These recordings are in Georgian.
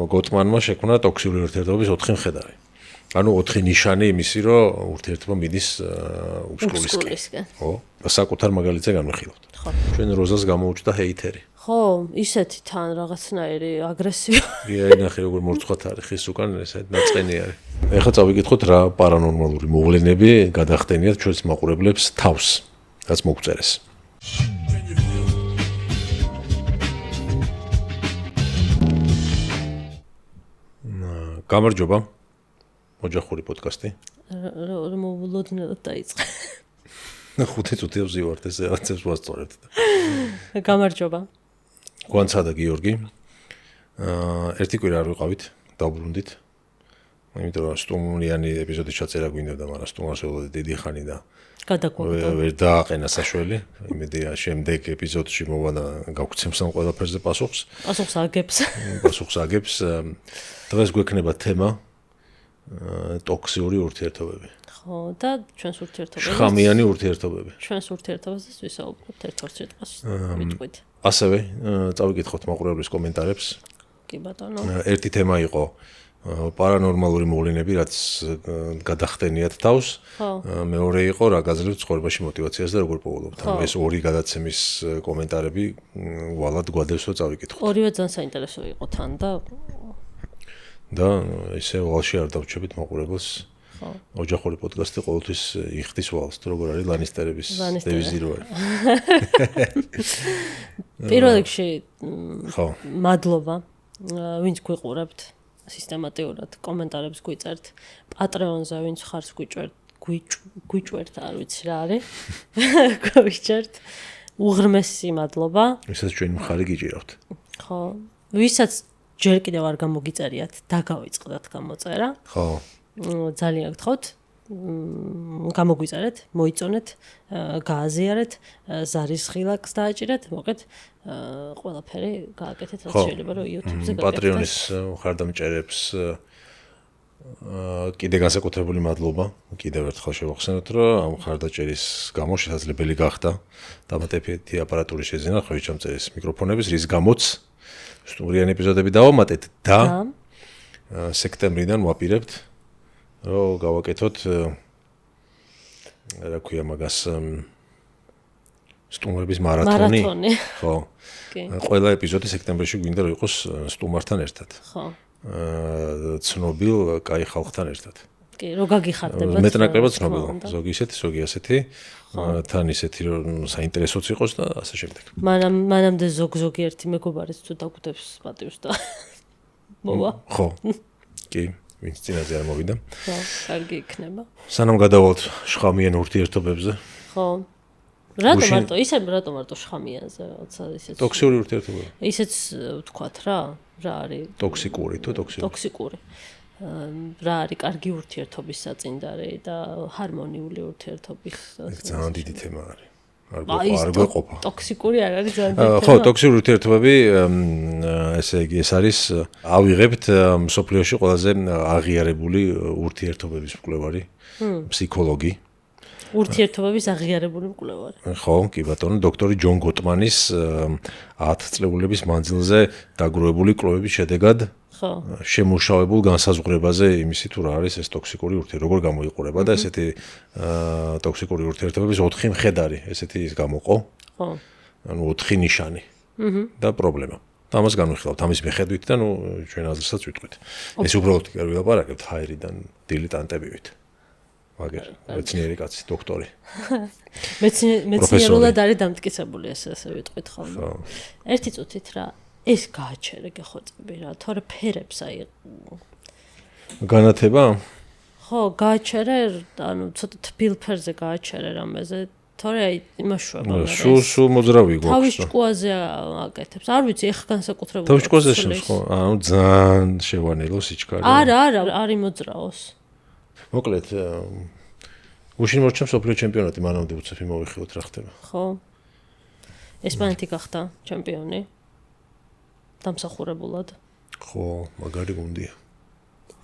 გოტმანმა შექმნა ტოქსიური ურთიერთობების 4 მხედარი. ანუ 4 ნიშანი იმისი, რომ ურთიერთობა მიდის უსკულისკენ. ხო, საკუთარ მაგალითზე განვიხილავთ. ხო. ჩვენ როზას გამოუჩნდა ჰეითერი. ხო, ისეთი თან რაღაცნაირი აგრესია. ნახე როგორ მორცხვათ არის ხის უკან ესეთ ნაწყენი არის. ეხლა წავიკითხოთ რა პარანორმალური მოვლენები გადახდენიათ ჩვენს მაყურებლებს თავს, რაც მოგწერეს. გამარჯობა. ოჯახური პოდკასტი. მოვულოდნელად დაიწყე. 5 წუთი ვზივართ ესე რაღაცებს ვასწორებთ. გამარჯობა. გვანცადა გიორგი. ერთი კვირა არ ვიყავით, დავბრუნდით. იმიტომ რომ სტუმრიანი ეპიზოდი ჩაწერა გვინდოდა, მაგრამ სტუმარს ველოდე დიდი ხანი და გადაგვაგდა. ვერ დააყენა საშველი. იმედია შემდეგ ეპიზოდში მოვა და გავგვცემს ამ ყველაფერზე პასუხს. პასუხს აგებს. დღეს გვექნება თემა ტოქსიური ურთიერთობები. ხო, და ჩვენს ურთიერთობებს. შხამიანი ურთიერთობები. ჩვენს ურთიერთობებზე ვისაუბრებთ ერთ-ერთ სიტყვას. ვიტყვით. ასევე წავიკითხოთ მაყურებლის კომენტარებს. კი ბატონო. ერთი თემა იყო პარანორმალური მოვლენები, რაც გადახდენიათ თავს. მეორე იყო რა გაძლევთ ცხოვრებაში мотиваციას და როგორ პოულობთ. ანუ ეს ორი გადაცემის კომენტარები ვალად გვადევს რომ წავიკითხოთ. ორივე ძალიან საინტერესო იყო თან და ისე ვალში არ დავჩებით მაყურებელს. ხო. ოჯახური პოდკასტი ყოველთვის იხდის ვალს, როგორ არის ლანისტერების დევიზი რო არის. პირველ რიგში ხო. მადლობა ვინც გვიყურებთ სისტემატურად კომენტარებს გვიწერთ პატრეონზე ვინც ხარს გვიჭვერთ არ ვიცი რა არის გვიჭერთ უღრმესი მადლობა ვისაც ჩვენი მხარი გიჭირავთ ხო ვისაც ჯერ კიდევ არ გამოგიწერიათ დაგავიწყდათ გამოწერა ხო ძალიან გთხოვთ გამოგვიწერეთ მოიწონეთ გააზიარეთ ზარის ხილაკს დააჭირეთ მოკლედ ყველაფერი გააკეთეთ რაც შეიძლება რომ YouTube-ზე გააკეთოთ პატრეონის მხარდამჭერებს კიდე განსაკუთრებული მადლობა კიდევ ერთხელ შევახსენოთ რომ ამ მხარდაჭერის გამო შესაძლებელი გახდა დამატებითი აპარატურის შეზიანება ჩამწერის მიკროფონების რის გამოც სტუმრიანი ეპიზოდები დავამატეთ და სექტემბრიდან ვაპირებთ რომ გავაკეთოთ რა ქვია მაგას სტუმრების მარათონი ხო ყველა ეპიზოდი სექტემბერში გვინდა რომ იყოს სტუმართან ერთად ხო ცნობილ კაი ხალხთან ერთად კი რო გაგიხარდებათ მეტნაკლებად ცნობილ ზოგი ისეთი ზოგი ასეთი თან ისეთი რომ საინტერესოც იყოს და ასე შემდეგ მანამდე ზოგ-ზოგი ერთი მეგობარიც თუ დაგვდებს პატივს და მოვა ხო კი ვინც წინაზე არ მოვიდა. ხო, კარგი იქნება. სანამ გადავალთ შხამიან ურთიერთობებზე. ხო. რატომ მარტო შხამიანზე, რაღაცა ისეც. ტოქსიური ურთიერთობები. ისეც ვთქვათ რა არის? ტოქსიკური თუ ტოქსიური? ტოქსიკური. რა არის კარგი ურთიერთობის საწინდარი და ჰარმონიული ურთიერთობის. ეს ძალიან დიდი თემა არის. არ გვეყოფა. ტოქსიკური არ არის ძალიან დიდი თემა. ხო, ტოქსიური ურთიერთობები ესე იგი ეს არის ავიღებთ მსოფლიოში ყველაზე აღიარებული ურთიერთობების მკვლევარი ფსიქოლოგი ურთიერთობების აღიარებული მკვლევარი ხო კი ბატონო დოქტორი ჯონ გოტმანის 10 წლების მანძილზე დაგროვებული კვლევების შედეგად ხო შემუშავებულ განსაზღვრებაზე იმისი თუ რა არის ეს ტოქსიკური ურთიერთობა როგორ გამოიყურება და ესეთი ტოქსიკური ურთიერთობების 4 მხედარი ესეთი ის გამოყო ხო ანუ 4 ნიშანი და პრობლემა ამას განვიხილავთ ამის მიხედვით და ნუ ჩვენ აზრსაც ვიტყვით ეს უბრალოდ კი არ ვილაპარაკებთ ჰაერიდან დილიტანტებივით მაგერ მეცნიერი კაცი დოქტორი მეცნიერულად არის დამტკიცებული ესე ვიტყვით ხოლმე ერთი წუთით რა ეს გააჩერე გეხოცები რა თორე ფერებს აი განათება ხო გააჩერე ანუ ცოტა თბილ ფერზე გააჩერე რამეზე თორე აი იმაშვება სულ მოძრავი გვაქვს თავის ჭკუაზე აკეთებს არ ვიცი ეხ განსაკუთრებული თავის ჭკუაზე ხო ანუ ძალიან შევანელო სიჩქარე არა არის მოძრაოს მოკლედ უშინ მორჩა მსოფლიო ჩემპიონატი მანამდე უცებ მოვიხილოთ რა ხდება ხო ესპანეთი გახდა ჩემპიონი დამსახურებულად ხო მაგარი გუნდია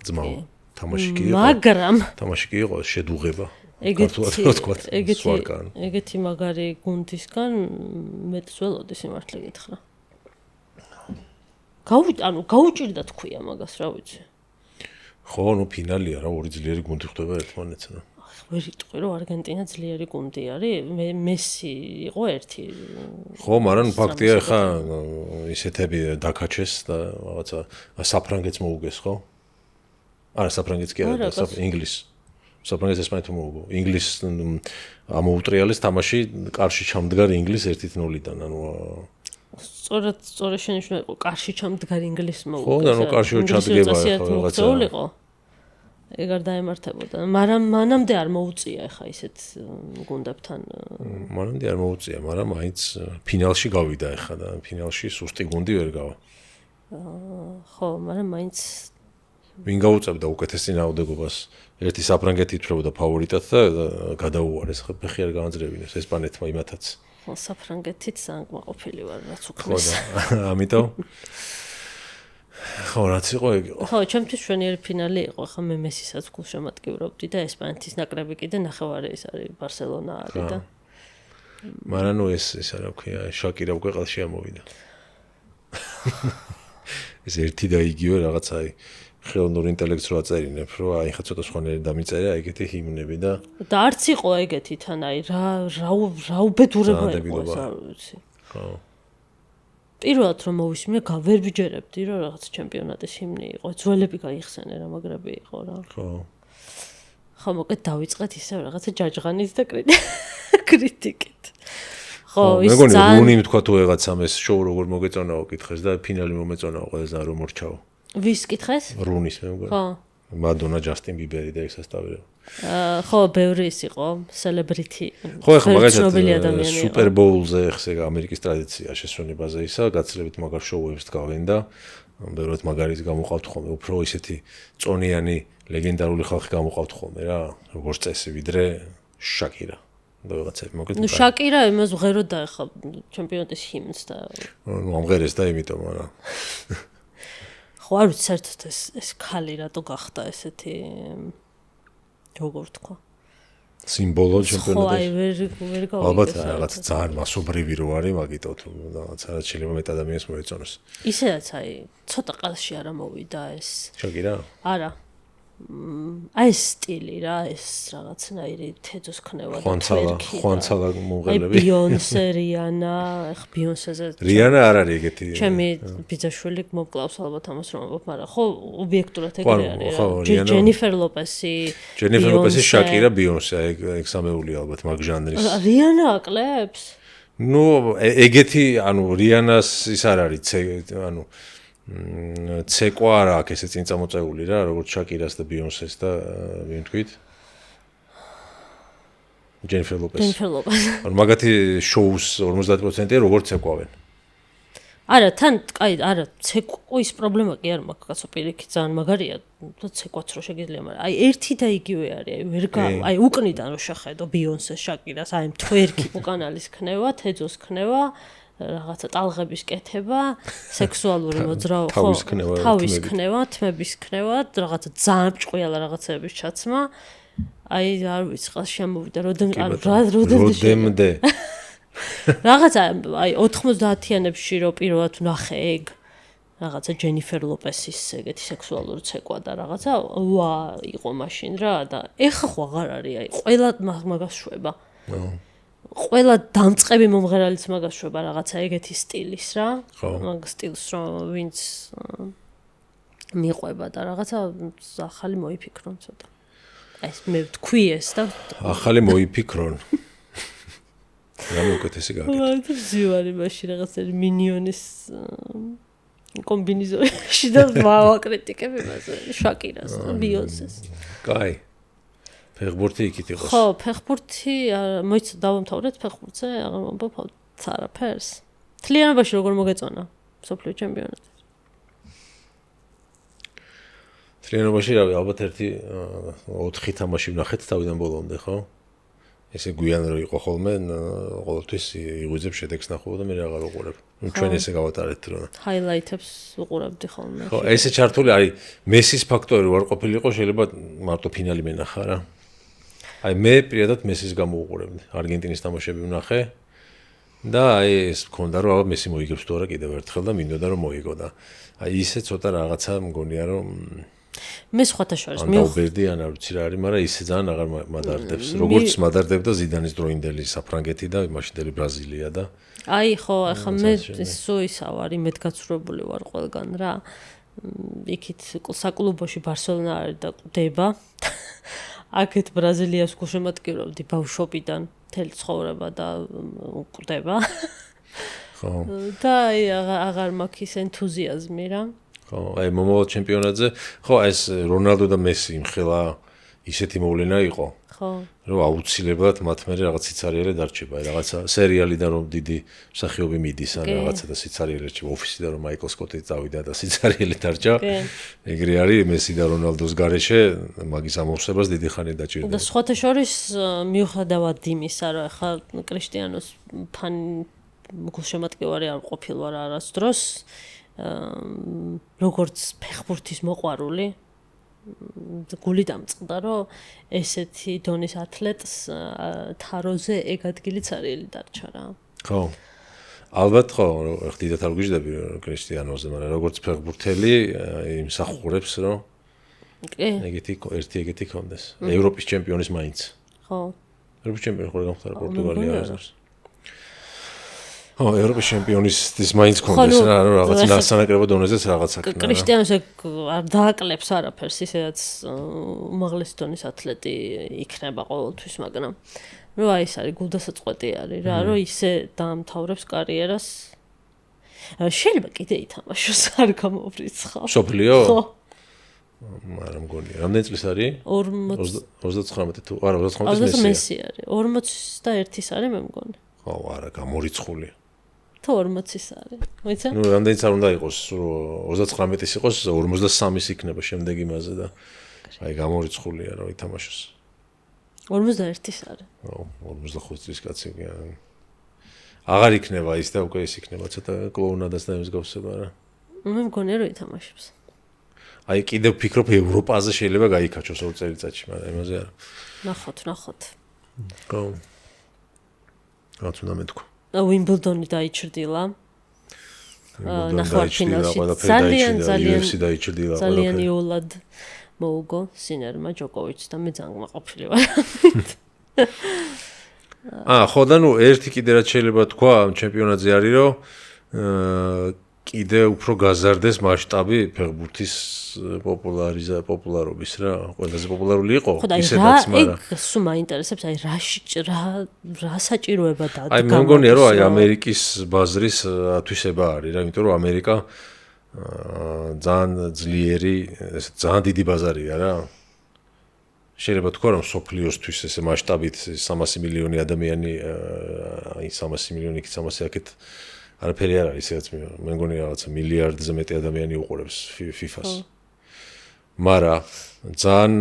ძმაო თამაში კი იყო მაგრამ თამაში კი იყო შედუღება ეგეთი მაგარი გუნდისგან მეტს ველოდი სიმართლე გითხრა გაუჭირდა თქვია მაგას, რა ვიცი. ხო, ფინალია რა, ორი ძლიერი გუნდი ხდება ერთმანეთს რა. ვერ იტყვი რომ არგენტინა ძლიერი გუნდი არის, მესი იყო ერთი. ხო, მაგრამ ფაქტია ხა ისეთები დაკაჩეს და რაღაცა საფრანგეთს მოუგეს, ხო? არა, საფრანგეთს კი არა, ინგლისს. საფრანგეთს ესპანეთს მოუგო. ინგლისს ამოუტრიალეს თამაში, კარში ჩამდგარ ინგლისს 1-0-დან, ანუ სწორად შენიშვნა იყო, კარში ჩამდგარ ინგლისს მოუგო. ხო, ანუ კარში ჩამდგება რაღაცა. ეგ არ დაემართებოდა. მაგრამ მანამდე არ მოუწია ხა ისეთ გუნდებთან. მანამდე არ მოუწია, მაგრამ მაინც ფინალში გავიდა ხა და ფინალში სუსტი გუნდი ვერ გავა. ხო, მაგრამ მაინც ვინ გაუწევდა უკეთეს წინააღმდეგობას? ერთი საფრანგეთი ითვლებოდა ფავორიტად და გადაუარეს. ხა ფეხი არ გაანძრევინეს ესპანეთმა იმათაც. ხო, საფრანგეთით სანგმაყოფილი ვარ, რაც ხო უქმეს. და ამიტომ ხო, რაც იყო ეგ იყო. ხო, ჩემთვის შვენიერი ფინალი იყო. ხა მე მესისაც გულშემატკივრობდი და ესპანეთის ნაკრები კიდე ნახევარი ის არის, ბარსელონა არის და მაგრამ ეს რა ქვია, შაკირა უკვე ყელში ამოვიდა. ეს ერთი და იგივე რაღაცა აი ხელოვნურ ინტელექტს რო აწერინებ, რომ აი ხა ცოტა სხვანაირი დამიწერა ეგეთი ჰიმნები და არც იყო ეგეთი თან აი რა უბედურება იყო ეს არ ვიცი. ხო. პირველად რომ მოვისმინე, ვერ ვიჯერებდი რომ რაღაც ჩემპიონატის ჰიმნი იყო. ძველები გაიხსენე რა მაგრები იყო რა. ხო. ხო, მოკეთ დავიწყეთ ისევ რაღაცა ჯაჯღანით და კრიტიკით. ხო, ის ძალიან რუნი თქვა თუ ეგაცამ ეს შოუ როგორ მოგეწონაო კითხეს და ფინალი მომეწონაო ყველასთან რომ მორჩაო. ვის კითხეს? რუნის მე მგონი. ხო. მადონა, ჯასტინ ბიბერი და ესასტავებდა. ხო, ბევრი ის იყო, სელებრიტი. ხო, ეხლა მაგალითად სუპერ ბოულზე ხსე ამერიკის ტრადიცია შესვენებაზე ისა, გაცილებით მაგარ შოუებს დგავენ და ბევრად მაგარიც გამოყავთ ხოლმე, უფრო ისეთი წონიანი ლეგენდარული ხალხი გამოყავთ ხოლმე რა, როგორც წესი, ვიდრე შაკირა. და რაღაცები მოგეთ. ნუ შაკირა იმას ვღეროდა ხა ჩემპიონატის ჰიმნს და ნუ ამღერეს და იმიტომ, მაგრამ ხო, არ ვიცი საერთოდ ეს ქალი რატო გახდა ესეთი როგორ თქვა? სიმბოლო ჩემპიონატის. ხო, აი ვერ გავიგე. ალბათ რაღაც ძალიან მასობრივი რო არის, მაგიტო თუ რაღაც რაც შეიძლება მეტ ადამიანს მოეწონოს. ისედაც აი ცოტა ყელში არ მოვიდა ეს. შაკირა? არა. აი ეს სტილი რა, ეს რაღაცნაირი თეძოს ქნება და თვერქი. ხوانცალა მომღერლები. აი ბიონსე, რიანა, ხ ბიონსეზე. რიანა არ არის ეგეთი. ჩემი ბიძაშვილი მომკლავს ალბათ ამას რომ ამბობ, მაგრამ ხო ობიექტურად ეგრე არის. ჯენიფერ ლოპესი. ჯენიფერ ლოპესი, შაკირა, ბიონსე, ეგ სამეული ალბათ მაგ ჟანრის. რიანა აკლებს? ნუ ეგეთი, ანუ რიანას ის არ არის, ანუ ცეკვა არა აქ ესე წინ წამოწეული რა, როგორც შაკირას და ბიონსეს და ვინ თქვით? ჯენიფერ ლოპესი. ჯენიფერ ლოპესი. ანუ მაგათი შოუს 50%-ია როგორც ცეკვავენ. არა, თან, კაი, არა, ცეკვის პრობლემა კი არ მაქვს, კაცო, პირიქით ძალიან მაგარია და ცეკვაც რო შეგიძლია, მაგრამ აი ერთი და იგივე არის, აი ვერ აი უკნიდან რო შეხედო ბიონსეს, შაკირას, აი თვერქი უკანალის ქნება, თეძოს ქნება, რაღაცა ტალღების კეთება, სექსუალური მოძრაობა, ხო, თავის ქნება, თმების ქნება, რაღაცა ძალიან ჭყვიალა რაღაცების ჩაცმა. აი არ ვიცი, ყელში ამოვიდა, როდემდე. რაღაცა აი 90-იანებში რო პირველად ვნახე ეგ რაღაცა ჯენიფერ ლოპესის ეგეთი სექსუალური ცეკვა და რაღაცა ვა იყო მაშინ რა და ეხა ხო აღარ არის აი ყველა მაგას შვება. ყველა დამწყები მომღერალიც მაგას შვება რაღაცა ეგეთი სტილის რა. მაგ სტილს რომ ვინც მიყვება და რაღაცა ახალი მოიფიქრონ ცოტა. აი მე ვთქვი ეს და ახალი მოიფიქრონ. რამე უკეთესი გააკეთე. ვარ ზივარი მაშინ რაღაცა მინიონის კომბინეზონში და ვაკრიტიკები მასე შაკირას და ბიონსეს. კაი. ფეხბურთი იქით იყოს. ხო, ფეხბურთი მოიცა დავამთავრეთ ფეხბურთზე, აღარ მომბობ არაფერს. თლიანობაში როგორ მოგეწონა მსოფლიო ჩემპიონატი? თლიანობაში რავი, ალბათ ერთი 4 თამაში ვნახეთ თავიდან ბოლომდე, ხო? ესე გვიან რო იყო ხოლმე, ყოველთვის იღვიძებ შედეგს ნახო და მე აღარ უყურებ. ნუ ჩვენ ესე გავატარეთ რომ ჰაილაითებს უყურებდი ხოლმე. ხო, ესე ჩართული არის მესის ფაქტორი ვარ ყოფილიყო, შეიძლება მარტო ფინალი მენახა რა. აი მე პირადად მესის გამოვუყურებდი. არგენტინის თამაშები ვნახე. და აი ეს მქონდა რომ აბა მესი მოიგებს თუ არა კიდევ ერთხელ და მინდოდა რომ მოიგო და აი ისე ცოტა რაღაცა მგონია რომ მე სხვათა შორის მივხვდი ან არ ვიცი რა არის, მაგრამ ისე ძალიან აღარ მადარდებს. როგორც მადარდებდა ზიდანის დროინდელი საფრანგეთი და მაშინდელი ბრაზილია და აი ხო, ახლა მე სუისა ვარ, იმედგაცრუებული ვარ ყველგან რა. იქით საკლუბოში ბარსელონა არის და კვდება. აქეთ ბრაზილიას გულშემატკივრობდი ბავშვობიდან, მთელი ცხოვრება და კვდება. ხო. და აი აღარ მაქვს ის ენთუზიაზმი რა. ხო, აი მომავალ ჩემპიონატზე, ხო, ეს რონალდო და მესი იმხელა ისეთი მოვლენა იყო. ხო. რომ აუცილებლად მათ მერე რაღაც სიცარიელე დარჩება, აი რაღაცა სერიალიდან რომ დიდი მსახიობი მიდის ან რაღაცა და სიცარიელე რჩება ოფისიდან რომ მაიკლ სკოტი წავიდა და სიცარიელე დარჩა. ეგრე არის მესი და რონალდოს გარეშე მაგის ამოვსებას დიდი ხანი დაჭირდება. და სხვათა შორის მიუხედავად იმისა, რომ ახლა კრისტიანოს გულშემატკივარი არ ყოფილ ვარ არასდროს, როგორც ფეხბურთის მოყვარული გული დამწყდა, რომ ესეთი დონის ათლეტს თაროზე ეგ ადგილიც არიელი დარჩა რა. ხო. ალბათ ხო, ხდიდათ არ გვიждები კრისტიანოზე, მაგრამ როგორც ფეხბურთელი იმსახურებს, რომ ერთი ეგეთი კონდეს. ევროპის ჩემპიონის მაინც. ხო. ევროპის ჩემპიონი ხო გამხდარა პორტუგალია არის. ხო, ევროპის ჩემპიონის მაინც კონდეს რა, რაღაც ნასანაკრებო დონეზეც რაღაცა ქნა. კრისტიანოს არ დააკლებს არაფერს, ისედაც უმაღლესი დონის ათლეტი იქნება ყოველთვის, მაგრამ რომ აი ეს არის გულდასაწყვეტი არის რა, რომ ისე დაამთავრებს კარიერას. შეიძლება კიდე ითამაშოს, არ გამოვრიცხავ. სოფლიო? ხო. მაგრამ მგონია, რამდენი წლის არის? 39 თუ არა, 39 მესი არის. 41-ის არის მე მგონი. ხო, არა, გამორიცხულია. თუ 40-ის არის. მოიცა? ნუ რამდენიც არ უნდა იყოს, 39-ის იყოს, 53-ის იქნება შემდეგ იმაზე და აი გამორიცხულია რა ითამაშოს. 51-ის არის. ხო, 45 წლის კაცი კი არა. აღარ იქნება ის და უკვე ის იქნება ცოტა კლოუნადას და მსგავსება რა. მე მგონია რომ ითამაშებს. აი კიდევ ვფიქრობ ევროპაზე შეიძლება გაიქაჩოს 2 წელიწადში, მაგრამ იმაზე არა. ნახოთ. ხო. რაც უნდა მეთქვა. უიმბლდონი დაიჭრდილა. ნახევარფინალში ძალიან იოლად მოუგო სინერმა ჯოკოვიჩს და მე ძალიან მაყოფილი ვარ. ხო და ნუ ერთი კიდე რაც შეიძლება თქვა ამ ჩემპიონატზე არის რომ კიდე უფრო გაზარდეს მასშტაბი ფეხბურთის პოპულარობის რა, ყველაზე პოპულარული იყო ისედაც, მაგრამ ეგ სულ მაინტერესებს, აი რა საჭიროება და აი მე მგონია რომ აი ამერიკის ბაზრის ათვისება არის რა, იმიტომ რომ ამერიკა ძალიან ძლიერი, ესე ძალიან დიდი ბაზარია რა. შეიძლება თქვა რომ სოფლიოსთვის ესე მასშტაბით 300 მილიონი ადამიანი, აი 300 მილიონი კი 300 აქეთ არაფერი არ არის, ისედაც მე მგონი რაღაცა მილიარდზე მეტი ადამიანი უყურებს FIFA-ს. მაგრამ ძალიან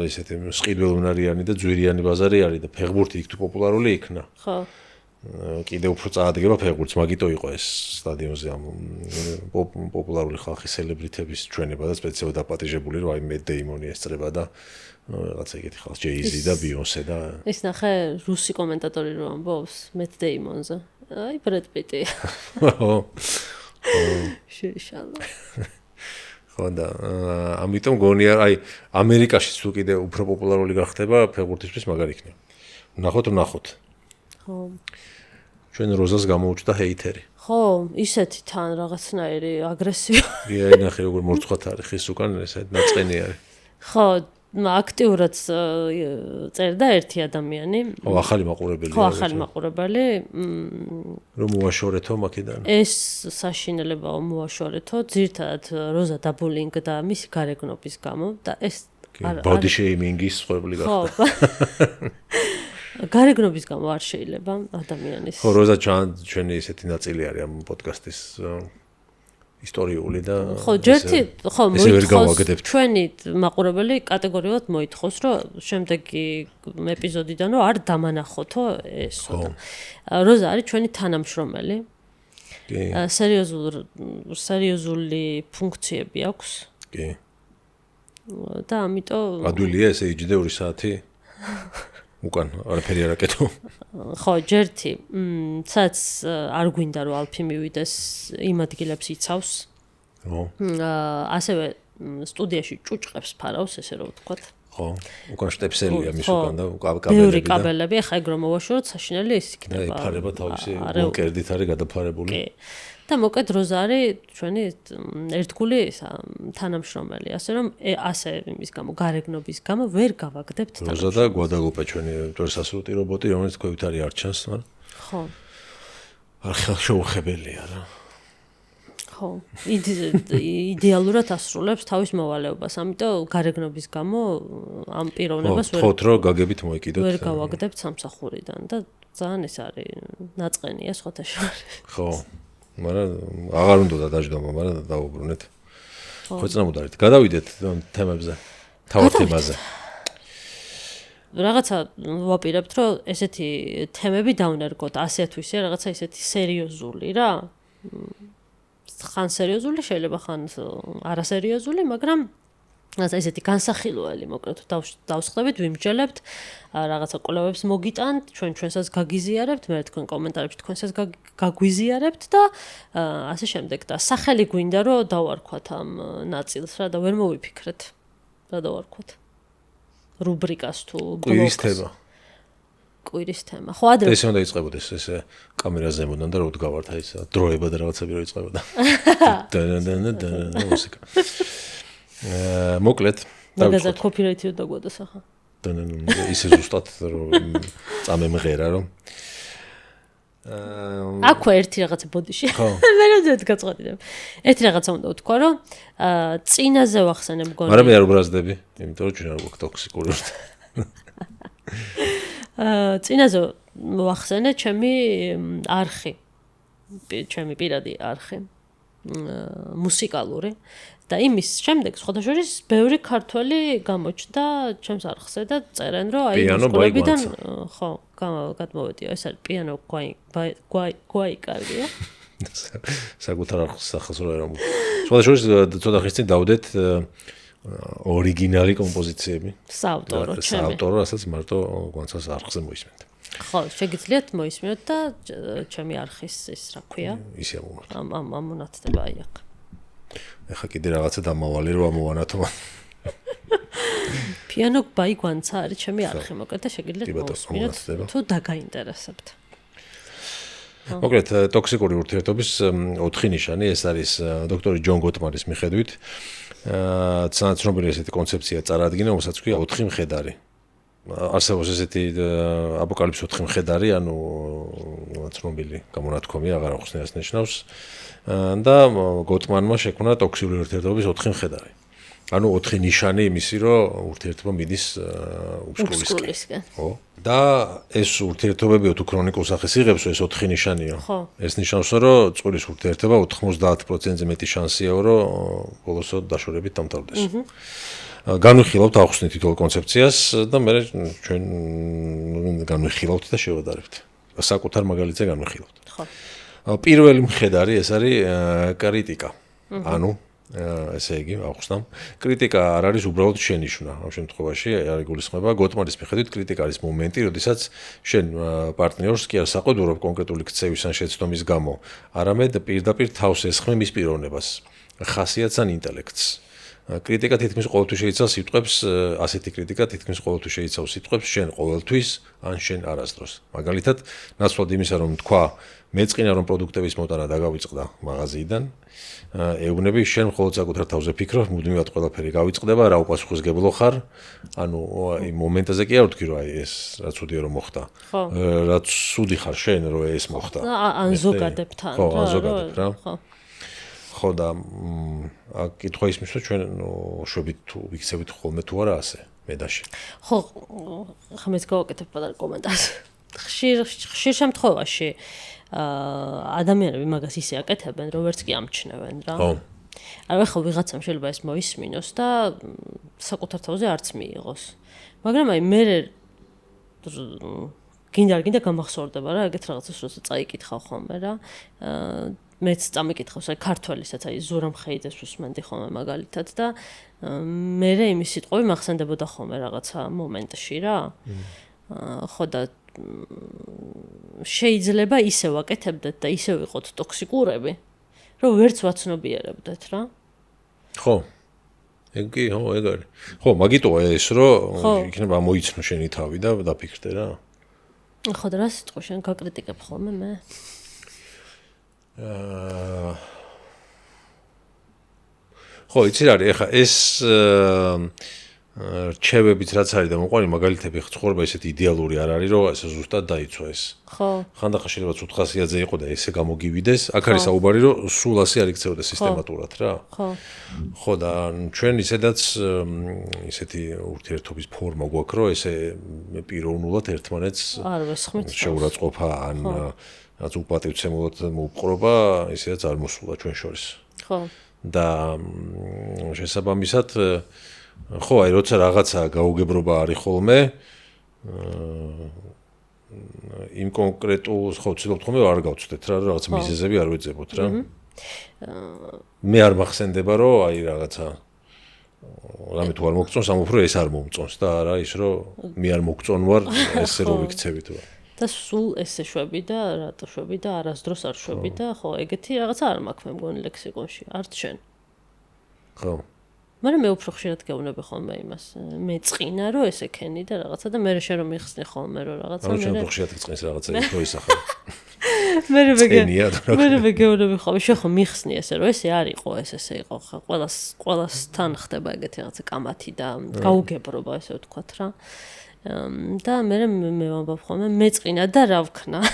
ესეთი სყიდველუნარიანი და ძვირიანი ბაზარი არის და ფეხბურთი იქ თუ პოპულარული იქნა. ხო. კიდევ უფრო წაადგება ფეხბურთს, მაგიტო იყო ეს სტადიონზე ამ პოპულარული ხალხის სელებრიტების ჩვენება და სპეციალურად დაპატიჟებული რომ აი მეთ დეიმონი ესწრება და რაღაცა ეგეთი ხალხი, ჯეიზი და ბიონსე და ის ნახე რუსი კომენტატორი რომ ამბობს მეთ დეიმონზე. აი ბრედ პიტი. ხო. შეშალა. ხო და ამიტომ გონია აი ამერიკაში თუ კიდე უფრო პოპულარული გახდება ფეხბურთისთვის მაგარი იქნება. ნახოთ. ხო. ჩვენ როზას გამოუჭდა ჰეიტერი. ხო, ისეთი თან რაღაცნაირი აგრესია. აი ნახე როგორ მორცხვათ არის ხის უკან ესე ნაწყენი არის. ხო, აქტიურად წერდა ერთი ადამიანი. ხო, ახალი მაყურებელი. ხო, ახალი მაყურებელი. რომ მოაშორეთო მაქედან. ეს საშინელებაო მოაშორეთო, ძირთადად როზა დაბულინგ და მისი გარეგნობის გამო და ეს ბოდი შეიმინგის სწორებული გახდა. ხო. გარეგნობის გამო არ შეიძლება ადამიანის. ხო, როზა ჩვენი ესეთი ნაწილი არის ამ პოდკასტის ისტორიული და ხო, ჯერთი, ხო, მოითხოვს ჩვენი მაყურებელი კატეგორიულად მოითხოვს, რომ შემდეგი ეპიზოდიდან რომ არ დამანახოთო ესო. როზა არის ჩვენი თანამშრომელი. კი. სერიოზული ფუნქციები აქვს. კი. და ამიტომ ადვილია ესე იჯდე 2 საათი? უკან არაფერი არ აკეთო. ხო, ჯერთი, სადაც არ გვინდა რომ ალფი მივიდეს იმ ადგილებს იცავს. ხო. ასევე სტუდიაში ჭუჭყებს ფარავს, ესე რომ ვთქვათ. ხო, უკან შტეპსელია მის უკან და კაბელები. კაბელები, ახლა ეგ რომ მოვაშოროთ, საშინელი ის იქნება. და იფარება თავისი კერდით არის გადაფარებული. კი. და მოკეთ როზა არის ჩვენი ერთგული თანამშრომელი, ასე რომ ასე იმის გამო გარეგნობის გამო ვერ გავაგდებთ როზა და გვადალუპე ჩვენი დასასრუტი რობოტი, რომელიც ქვევით არის არჩენს, მაგრამ ხო. არ შეუხებელია რა. ხო, იდეალურად ასრულებს თავის მოვალეობას, ამიტომ გარეგნობის გამო ამ პიროვნებას ვერ გაგებით მოიკიდოთ. ვერ გავაგდებთ სამსახურიდან და ძალიან ეს არის ნაწყენია სხვათა შორის. ხო. მაგრამ აღარ უნდა დაждდომა, მაგრამ დავუბრუნეთ. ხო წამოდარით. გადავიდეთ თემებზე. თავად თემაზე. რაღაცა ვაპირებთ, რომ ესეთი თემები დავნერგოთ 100 თვისია, რაღაცა ესეთი სერიოზული რა. ხან სერიოზული შეიძლება ხან არასერიოზული, მაგრამ ესეთი განსახილველი, მოკლედ დავსხდებით, ვიმსჯელებთ, რაღაცა კვლევებს მოგიტანთ, ჩვენსაც გაგიზიარებთ, მე თქვენ კომენტარებში თქვენსაც გაგვიზიარებთ და ასე შემდეგ და სახელი გვინდა რომ დავარქვათ ამ ნაწილს რა და ვერ მოვიფიქრეთ. რა დავარქვათ? რუბრიკას თუ კვირის თემა. კვირის თემა. ხო ადრე ეს უნდა იწყებოდეს ესე კამერაზე ემოდან და რო ვდგავართ აი ესა დროება და რაღაცები რო იწყებოდა. და მუსიკა. მოკლედ მაგაზე კოპირაითი უნდა გვაქვს ახლა. ისე ზუსტად რომ წამემღერა რომ აქვე ერთი რაღაცა ბოდიში. მე როდესაც გაწყვეტილებ. ერთი რაღაცა უნდა ვთქვა რომ წინაზე ვახსენე მგონი. მაგრამ მე არ უბრაზდები, იმიტომ რომ ჩვენ არ გვაქვს ტოქსიკური. წინაზე ვახსენე ჩემი არხი. ჩემი პირადი არხი. მუსიკალური და იმის შემდეგ სხვადასხვა ბევრი ქართველი გამოჩნდა ჩემს არხზე და წერენ რომ აი სკოლებიდან ხო გადმოვედიო ეს არის პიანო გვაიკარგია საკუთარ არხს სახელს რო ერამო სხვადასხვა ცოტა ხნის წინ დავდეთ ორიგინალი კომპოზიციები საავტორო ჩემი საავტორო რასაც მარტო გვანცას არხზე მოისმენთ ხო შეგიძლიათ მოისმინოთ და ჩემი არხის ის რა ქვია ისე ამოვართ ამ მონათდება აი აქ ეხა კიდე რაღაცა დამავალი რომ ამოვანათო პიანო ბაიგვანცა არის ჩემი არხი მოკლედ და შეგიძლიათ მოისმინოთ თუ დაგაინტერესებთ მოკლედ ტოქსიკური ურთიერთობის 4 ნიშანი ეს არის დოქტორი ჯონ გოტმანის მიხედვით ცნობილი ესეთი კონცეფცია წარადგინა რომელსაც ქვია 4 მხედარი არსებობს ესეთი აპოკალიფსის 4 მხედარი ანუ ცნობილი გამონათქვამი აღარ ახსნას ნიშნავს და გოტმანმა შექმნა ტოქსიკური ურთიერთობის 4 მხედარი. ანუ 4 ნიშანი იმისი, რომ ურთიერთობა მიდის უსკულისკენ. ხო. და ეს ურთიერთობები თუ ქრონიკულ სახეს იღებს, ეს 4 ნიშანია. ეს ნიშნავს, რომ წყვილის ურთიერთობა 90%-ზე მეტი შანსია, რომ ბოლოს დაშორებით დამთავრდეს. განვიხილავთ ახსნით თითოეულ კონცეფციას და მე ჩვენ განვიხილავთ და შევადარებთ. საკუთარ მაგალითზე განვიხილავთ. ხო. პირველი მხედარი ეს არის კრიტიკა. ანუ ესე იგი, ახსნამ. კრიტიკა არ არის უბრალოდ შენიშვნა. ამ შემთხვევაში არ იგულისხმება გოტმანის მიხედვით კრიტიკა არის მომენტი, როდესაც შენ პარტნიორს კი არ საყდურობ კონკრეტული ქცევის ან შეცდომის გამო, არამედ პირდაპირ თავს ესხმე მის პიროვნებას, ხასიათს ან ინტელექტს. კრიტიკა თითქმის ყოველთვის შეიცავს სიტყვებს, ასეთი კრიტიკა თითქმის ყოველთვის შეიცავს სიტყვებს შენ ყოველთვის ან შენ არასდროს. მაგალითად, ნაცვლად იმისა რომ თქვა მეწყინა რომ პროდუქტების მოტანა დაგავიწყდა მაღაზიიდან, ეუბნები შენ მხოლოდ საკუთარ თავზე ფიქრობ, მუდმივად ყველაფერი გავიწყდება, რა უპასუხისმგებლო ხარ, ანუ იმ მომენტაზე კი არ ვთქვი რომ აი ეს რა ცუდია რომ მოხდა. რა ცუდი ხარ შენ რომ ეს მოხდა. ან ზოგადებთან რა. ხო, ან ზოგადებ რა. ხო და კითხვა ისმის რომ ჩვენ შვებით თუ ვიქცევით ხოლმე თუ არა ასე მედაში. ხო, ხმეც გავაკეთებ პატარა კომენტარს. ხშირ შემთხვევაში ადამიანები მაგას ისე აკეთებენ, რომ ვერც კი ამჩნევენ რა. ხო. არა ხო ვიღაცამ შეიძლება ეს მოისმინოს და საკუთარ თავზე არც მიიღოს. მაგრამ აი მე გინდა გამახსოვდება რა, ეგეთ რაღაცას როცა წაიკითხავ ხოლმე რა. მეც წამიკითხავს აი ქართველისაც აი ზურამ ხეიძეს უსმენდი ხოლმე მაგალითად და მე იმის სიტყვები მახსენდებოდა ხოლმე რაღაცა მომენტში რა. ხო და შეიძლება ისე ვაკეთებდეთ და ისე ვიყოთ ტოქსიკურები, რომ ვერც ვაცნობიერებდეთ რა. ხო. ეგ არის. ხო, მაგიტოა ეს, რომ იქნება მოიცნო შენი თავი და დაფიქრდე რა. ხო და რა სიტყვა შენ გაკრიტიკებ ხოლმე მე? ხო, იცი რა არის, ეხა ეს რჩევებიც რაც არის და მოყვარი მაგალითები ცხოვრება ესეთი იდეალური არ არის, რომ ესე ზუსტად დაიცვა ეს. ხო. ხანდახან შეიძლება ცუდ ხასიათზე იყო და ესე გამოგივიდეს. აქ არის საუბარი, რომ სულ ასე არ იქცეოდა სისტემატურად რა. ხო. ხო და ჩვენ ისედაც ისეთი ურთიერთობის ფორმა გვაქვს, რომ ესე პიროვნულად ერთმანეთს არ ვესხმით. შეურაცხყოფა ან რაც უპატივცემულად მოუპყრობა, ისედაც არ მოსულა ჩვენ შორის. ხო. და შესაბამისად ხო, აი როცა რაღაცა გაუგებრობა არის ხოლმე, იმ კონკრეტულ ხო ცდილობთ ხოლმე არ გავწვდეთ რა, რაღაც მიზეზები არ ვეძებოთ რა. მე არ მახსენდება, რომ აი რაღაცა რამე თუ არ მოგწონს, ამ უფრო ეს არ მომწონს და არა ის, რომ მე არ მოგწონ ვარ, ესე რომ ვიქცევით რა. და სულ ესე შვები და რატო შვები და არასდროს არ შვები და ხო, ეგეთი რაღაცა არ მაქვს მე მგონი ლექსიკონში, არც შენ. ხო. მაგრამ მე უფრო ხშირად გეუბნები ხოლმე იმას. მე წინა რომ ესე ქენი და რაღაცა და მე შე რომ მიხსნი ხოლმე რომ რაღაცა მე შენ უფრო ხშირად გწყინს რაღაცა უფრო ისახა. მე ვეგეუბნები ხოლმე შე ხო მიხსნი ესე რომ ესე არ იყო ესე იყო ხა ყველასთან ხდება ეგეთი რაღაცა კამათი და გაუგებრობა ესე ვთქვათ რა. და მე ვამბობ ხოლმე მე წინა და რა ვქნა.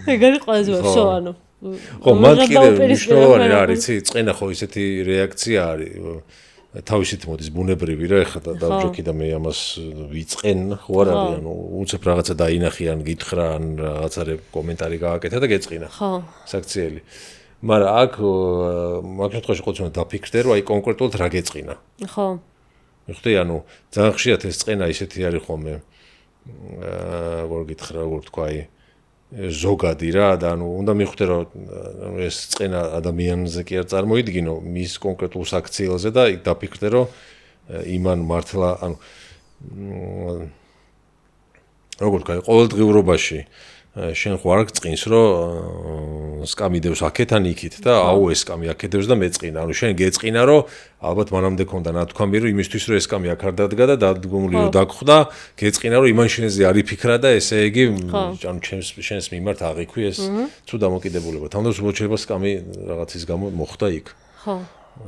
ეგ არის ყველაზე ვასო ანუ ხო, მან კიდევ მნიშვნელოვანი რა არის, იცი, წენა ხო ისეთი რეაქცია არის. თავისით მოდის ბუნებრივი რა, ეხლა დავჯექი და მე ამას ვიწყენ, ხო არ არის, ანუ უცებ რაღაცა დაინახიან, გითხრა ან რაღაცა კომენტარი გააკეთა და გეწყინა. ხო. საქციელი. მაგრამ აქ მაგ შემთხვევაში ყოველთვის უნდა დაფიქრდე, რომ აი კონკრეტულად რა გეწყინა. ხო. მიხდი, ანუ ძალიან ხშირად ეს წენა ისეთი არის ხოლმე. როგორ გითხრა, როგორ თქვა აი ზოგადი რა და ანუ უნდა მიხვდე რომ ეს წენა ადამიანზე კი არ წარმოიდგინო მის კონკრეტულ საქციელზე და იქ დაფიქრდე რომ იმან მართლა ანუ როგორ თქვა ყოველდღიურობაში შენ ხო არ გწყინს რომ სკამიდევს აქეთან იქით და აუ ეს სკამი აქედევს და მეწყინა ანუ შენ გეწყინა რომ ალბათ მანამდე ქონდა ნათქვამი რომ იმისთვის რომ ეს სკამი აქ არ დადგა და დადგმული რომ დაგხვდა გეწყინა რომ იმან შენზე არ იფიქრა და ესე იგი ანუ შენს მიმართ აღიქვი ეს თუ დამოკიდებულება თუნდაც უბრალოდ სკამი რაღაცის გამო მოხდა იქ ხო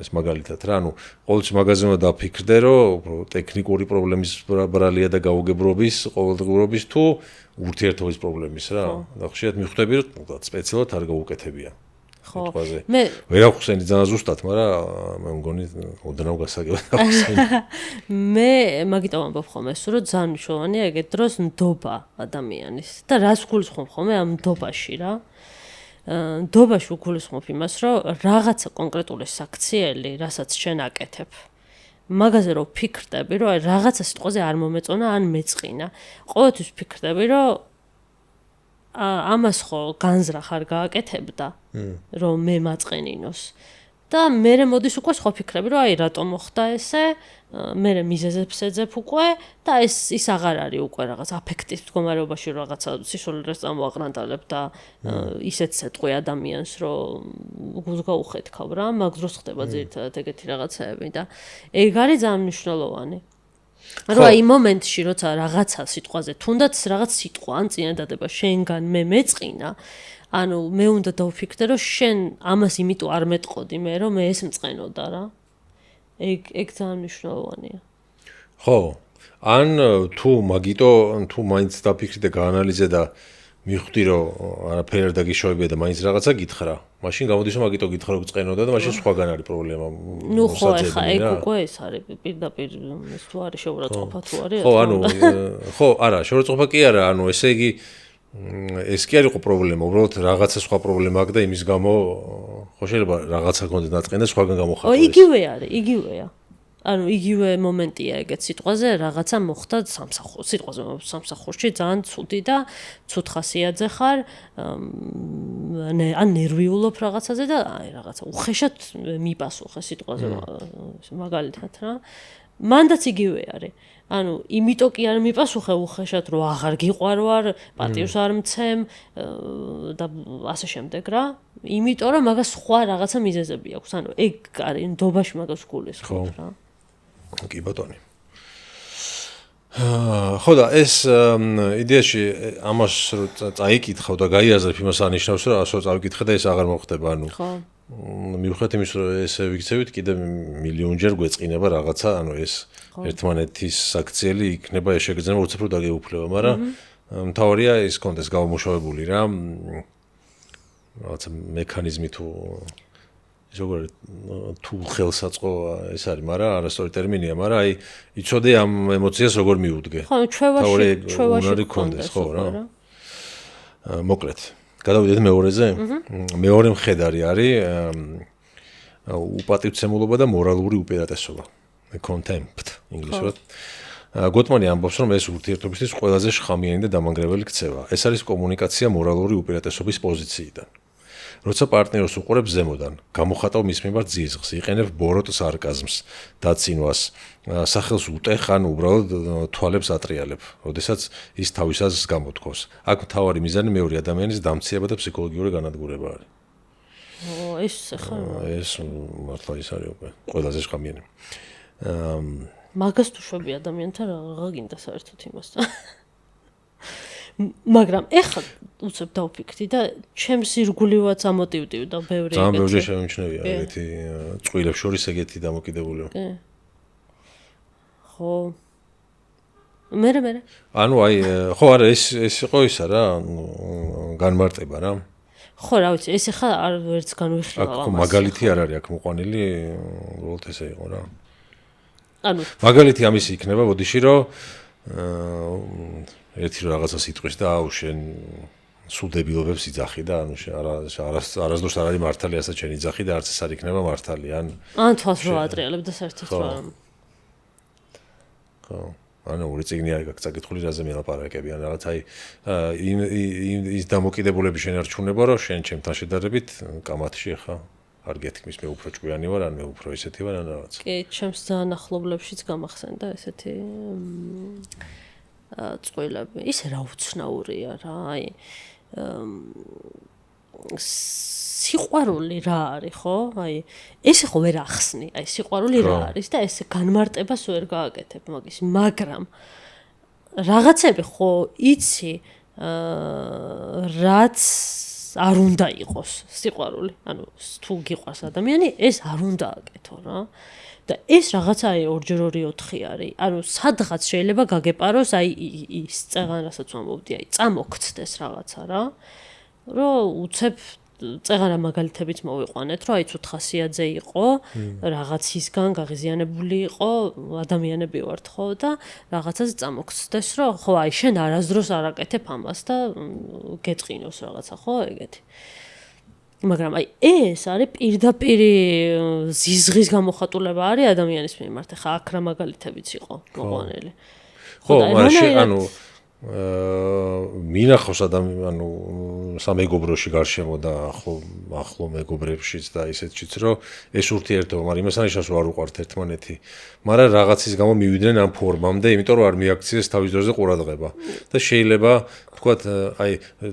ეს მაგალითად რა ანუ ყოველთვის მაგაზე უნდა დაფიქრდე რომ ტექნიკური პრობლემის ბრალია და გაუგებრობის ყოველდღიურობის თუ ურთიერთობის პრობლემის რა და ხშირად მიხვდები რომ სპეციალურად არ გაუკეთებია ხო მე ვერ ახსენი ძალიან ზუსტად მაგრამ მე მგონი ოდნავ გასაგებად ახსენი მე მაგიტო ვამბობ ხოლმე რომ ძალიან მნიშვნელოვანია ეგეთ დროს ნდობა ადამიანის და რას გულისხმობ ხოლმე ამ ნდობაში რა ნდობაში უგულისხმობ იმას რომ რაღაცა კონკრეტული საქციელი რასაც შენ აკეთებ მაგაზე რომ ფიქრდები რომ რაღაცა სიტყვაზე არ მომეწონა ან მეწყინა ყოველთვის ფიქრდები რომ ამას ხო განზრა ხარ გააკეთებდა რომ მე მაწყენინოს და მე მოდის უკვე სხვა ფიქრები რომ აი რატომ მოხდა ესე მე მიზეზებს ეძებ უკვე და ის აღარ არის უკვე რაღაც აფექტის მდგომარეობაში რაღაცა სისულელს წამოაყრანტალებ და ისეთ სეტყვი ადამიანს რომ გულს გაუხეთქავ რა მაგ დროს ხდება ძირითადად ეგეთი რაღაცაები და ეგ არის ძალიან მნიშვნელოვანი რომ აი მომენტში როცა რაღაცა სიტყვაზე თუნდაც რაღაც სიტყვა ან წინადადება შენგან მე მეწყინა ანუ მე უნდა დავფიქრდე რომ შენ ამას იმიტომ არ მეტყოდი მე რომ მე ეს მწყენოდა რა ეგ ძალიან მნიშვნელოვანია ხო ან თუ მაგიტო თუ მაინც დაფიქრი და გაანალიზე და მიხვდი რომ არაფერი არ დაგიშოვებია და მაინც რაღაცა გითხრა მაშინ გამოდის რომ მაგიტო გითხრა რომ წენოდა და მაშინ სხვაგან არის პრობლემა ნუ ხო ეხა ეგ უკვე ეს არის პირდაპირ ეს თუ არის შეურაცხყოფა თუ არის ხო ანუ ხო არა შეურაცხყოფა კი არა ანუ ესე იგი ეს კი არ იყო პრობლემა უბრალოდ რაღაცა სხვა პრობლემა აქვს და იმის გამო ხო შეიძლება რაღაცა გქონდეს დაწყენა სხვაგან გამოხატოს იგივე არის იგივეა ანუ იგივე მომენტია ეგეთ სიტყვაზე რაღაცა მოხდა სამსახურში ძალიან ცუდი და ცუდ ხასიათზე ხარ ან ნერვიულობ რაღაცაზე და აი რაღაცა უხეშად მიპასუხე სიტყვაზე მაგალითად რა მანდაც იგივე არის. ანუ იმიტომ კი არ მიპასუხე უხეშად, რომ აღარ გიყვარვარ, პატივს არ მცემ და ასე შემდეგ რა. იმიტომ რომ მაგას სხვა რაღაცა მიზეზები აქვს. ანუ ეგ არის ნდობაში მაგას გულისხმობ რა. კი ბატონი. ხო და ეს იდეაში ამას რო წაიკითხავ და გაიაზრებ იმას ანიშნავს რომ ასო წავიკითხე და ეს აღარ მოხდება ანუ ხო მივხვდეთ იმის რომ ესე ვიქცევით კიდე მილიონჯერ გვეწყინება რაღაცა ანუ ეს ერთმანეთის საქციელი იქნება ეს შეგრძნება უცებ რო დაგეუფლება მაგრამ მთავარია ის კონტექსტ გამომუშავებული რა რაღაცა მექანიზმი თუ ზოგადად თუ ხელსაწყო ეს არის, მაგრამ არასწორი ტერმინია, მაგრამ აი იცოდე ამ ემოციას როგორ მიუდგე. ხო, ჩვევაში კონდეს, ხო რა. მოკლედ. გადავიდეთ მეორეზე. მეორე მხედარი არის უპატივცემულობა და მორალური უპირატესობა. contempt ინგლისურად. გოტმანი ამბობს, რომ ეს ურთიერთობისთვის ყველაზე შხამიანი და დამანგრეველი ქცევა. ეს არის კომუნიკაცია მორალური უპირატესობის პოზიციიდან. როცა პარტნიორს უყურებს ზემოდან, გამოხატავ მის მიმართ ძიძღს, იყენებ ბოროტ სარკაზმს, დაცინვას, სახელს უტეხ ან უბრალოდ თვალებს ატრიალებ, როდესაც ის თავის აზრს გამოთქვას. აქ მთავარი მიზანი მეორე ადამიანის დამციება და ფსიქოლოგიური განადგურება არის. ეს ხა ეს მართლა ის არის უკვე ყველაზე შხამიანი. მაგას თუ შვები ადამიანთან რა გინდა საერთოდ იმასთან. მაგრამ ეხლა უცებ დავფიქრდი და ჩემს ირგვლივაც ამოტივტივ და ბევრი ძალიან ბევრი შემიმჩნევია ეგეთი წვილებს შორის ეგეთი დამოკიდებულება. ხო. მე ანუ აი ხო არა ეს იყო ისა რა განმარტება რა. ხო რა ვიცი ეს ახლა არ ვერც განვიხილავ ამას. აქ მაგალითი არ არის აქ მოყვანილი უბრალოდ ესე იყო რა. ანუ მაგალითი ამის იქნება ბოდიში რომ ერთი რაღაცა სიტყვის და აუ შენ სულ დებილობებს იძახი და ანუ არასდროს არ არის მართალი ასე შენ იძახი და არც ეს არ იქნება მართალი ან თვალს რო ატრიალებ და საერთოდ რა ხო ანუ ორი წიგნი არის გაკეთებული რაზე მელაპარაკები ან რაღაც აი ის დამოკიდებულები შენ არ ჩუნება რომ შენ ჩემთან შედარებით კამათში ხა არ გეთქმის მე უფრო ჭკვიანი ვარ ან მე უფრო ისეთი ვარ ან რაღაც კი ჩემს ძალიან ახლობლებშიც გამახსენდა ესეთი წვილები ისე რა უცნაურია რა აი სიყვარული რა არის ხო აი ესე ხო ვერ ახსნი აი სიყვარული რა არის და ესე განმარტებას ვერ გააკეთებ მაგის მაგრამ რაღაცები ხო იცი რაც არ უნდა იყოს სიყვარული ანუ თუ გიყვარს ადამიანი ეს არ უნდა აკეთო რა და ეს რაღაცა 2-2-4 არის. ანუ სადღაც შეიძლება გაგეპაროს აი ის წეღან რასაც ვამბობდი, აი წამოქცდეს რაღაცა რა. რომ უცებ წეღანა მაგალითებიც მოვიყვანეთ, რომ აი ცუთხასიაძე იყო, რაღაცისგან გაღიზიანებული იყო, ადამიანები ვართ ხო და რაღაცას წამოქცდეს, რომ ხო აი შენ არასდროს არ აკეთებ ამას და გეწყინოს რაღაცა ხო ეგეთი. მაგრამ აი ეს არის პირდაპირ ზიზღის გამოხატულება არის ადამიანის მიმართ. ხა აქ რა მაგალითებიც იყო მოყვანილი. ხო, მაგრამ ანუ მინახავს ანუ სამეგობროში გარშემო და ახლო მეგობრებშიც და ისეთშიც რომ ეს ურთიერთობა, მაგრამ იმას ანიშნავს რომ არ უყვართ ერთმანეთი. მაგრამ რაღაცის გამო მივიდნენ ამ ფორმამდე, იმიტომ რომ არ მიაქციეს თავის დროზე ყურადღება. და შეიძლება თქვათ აი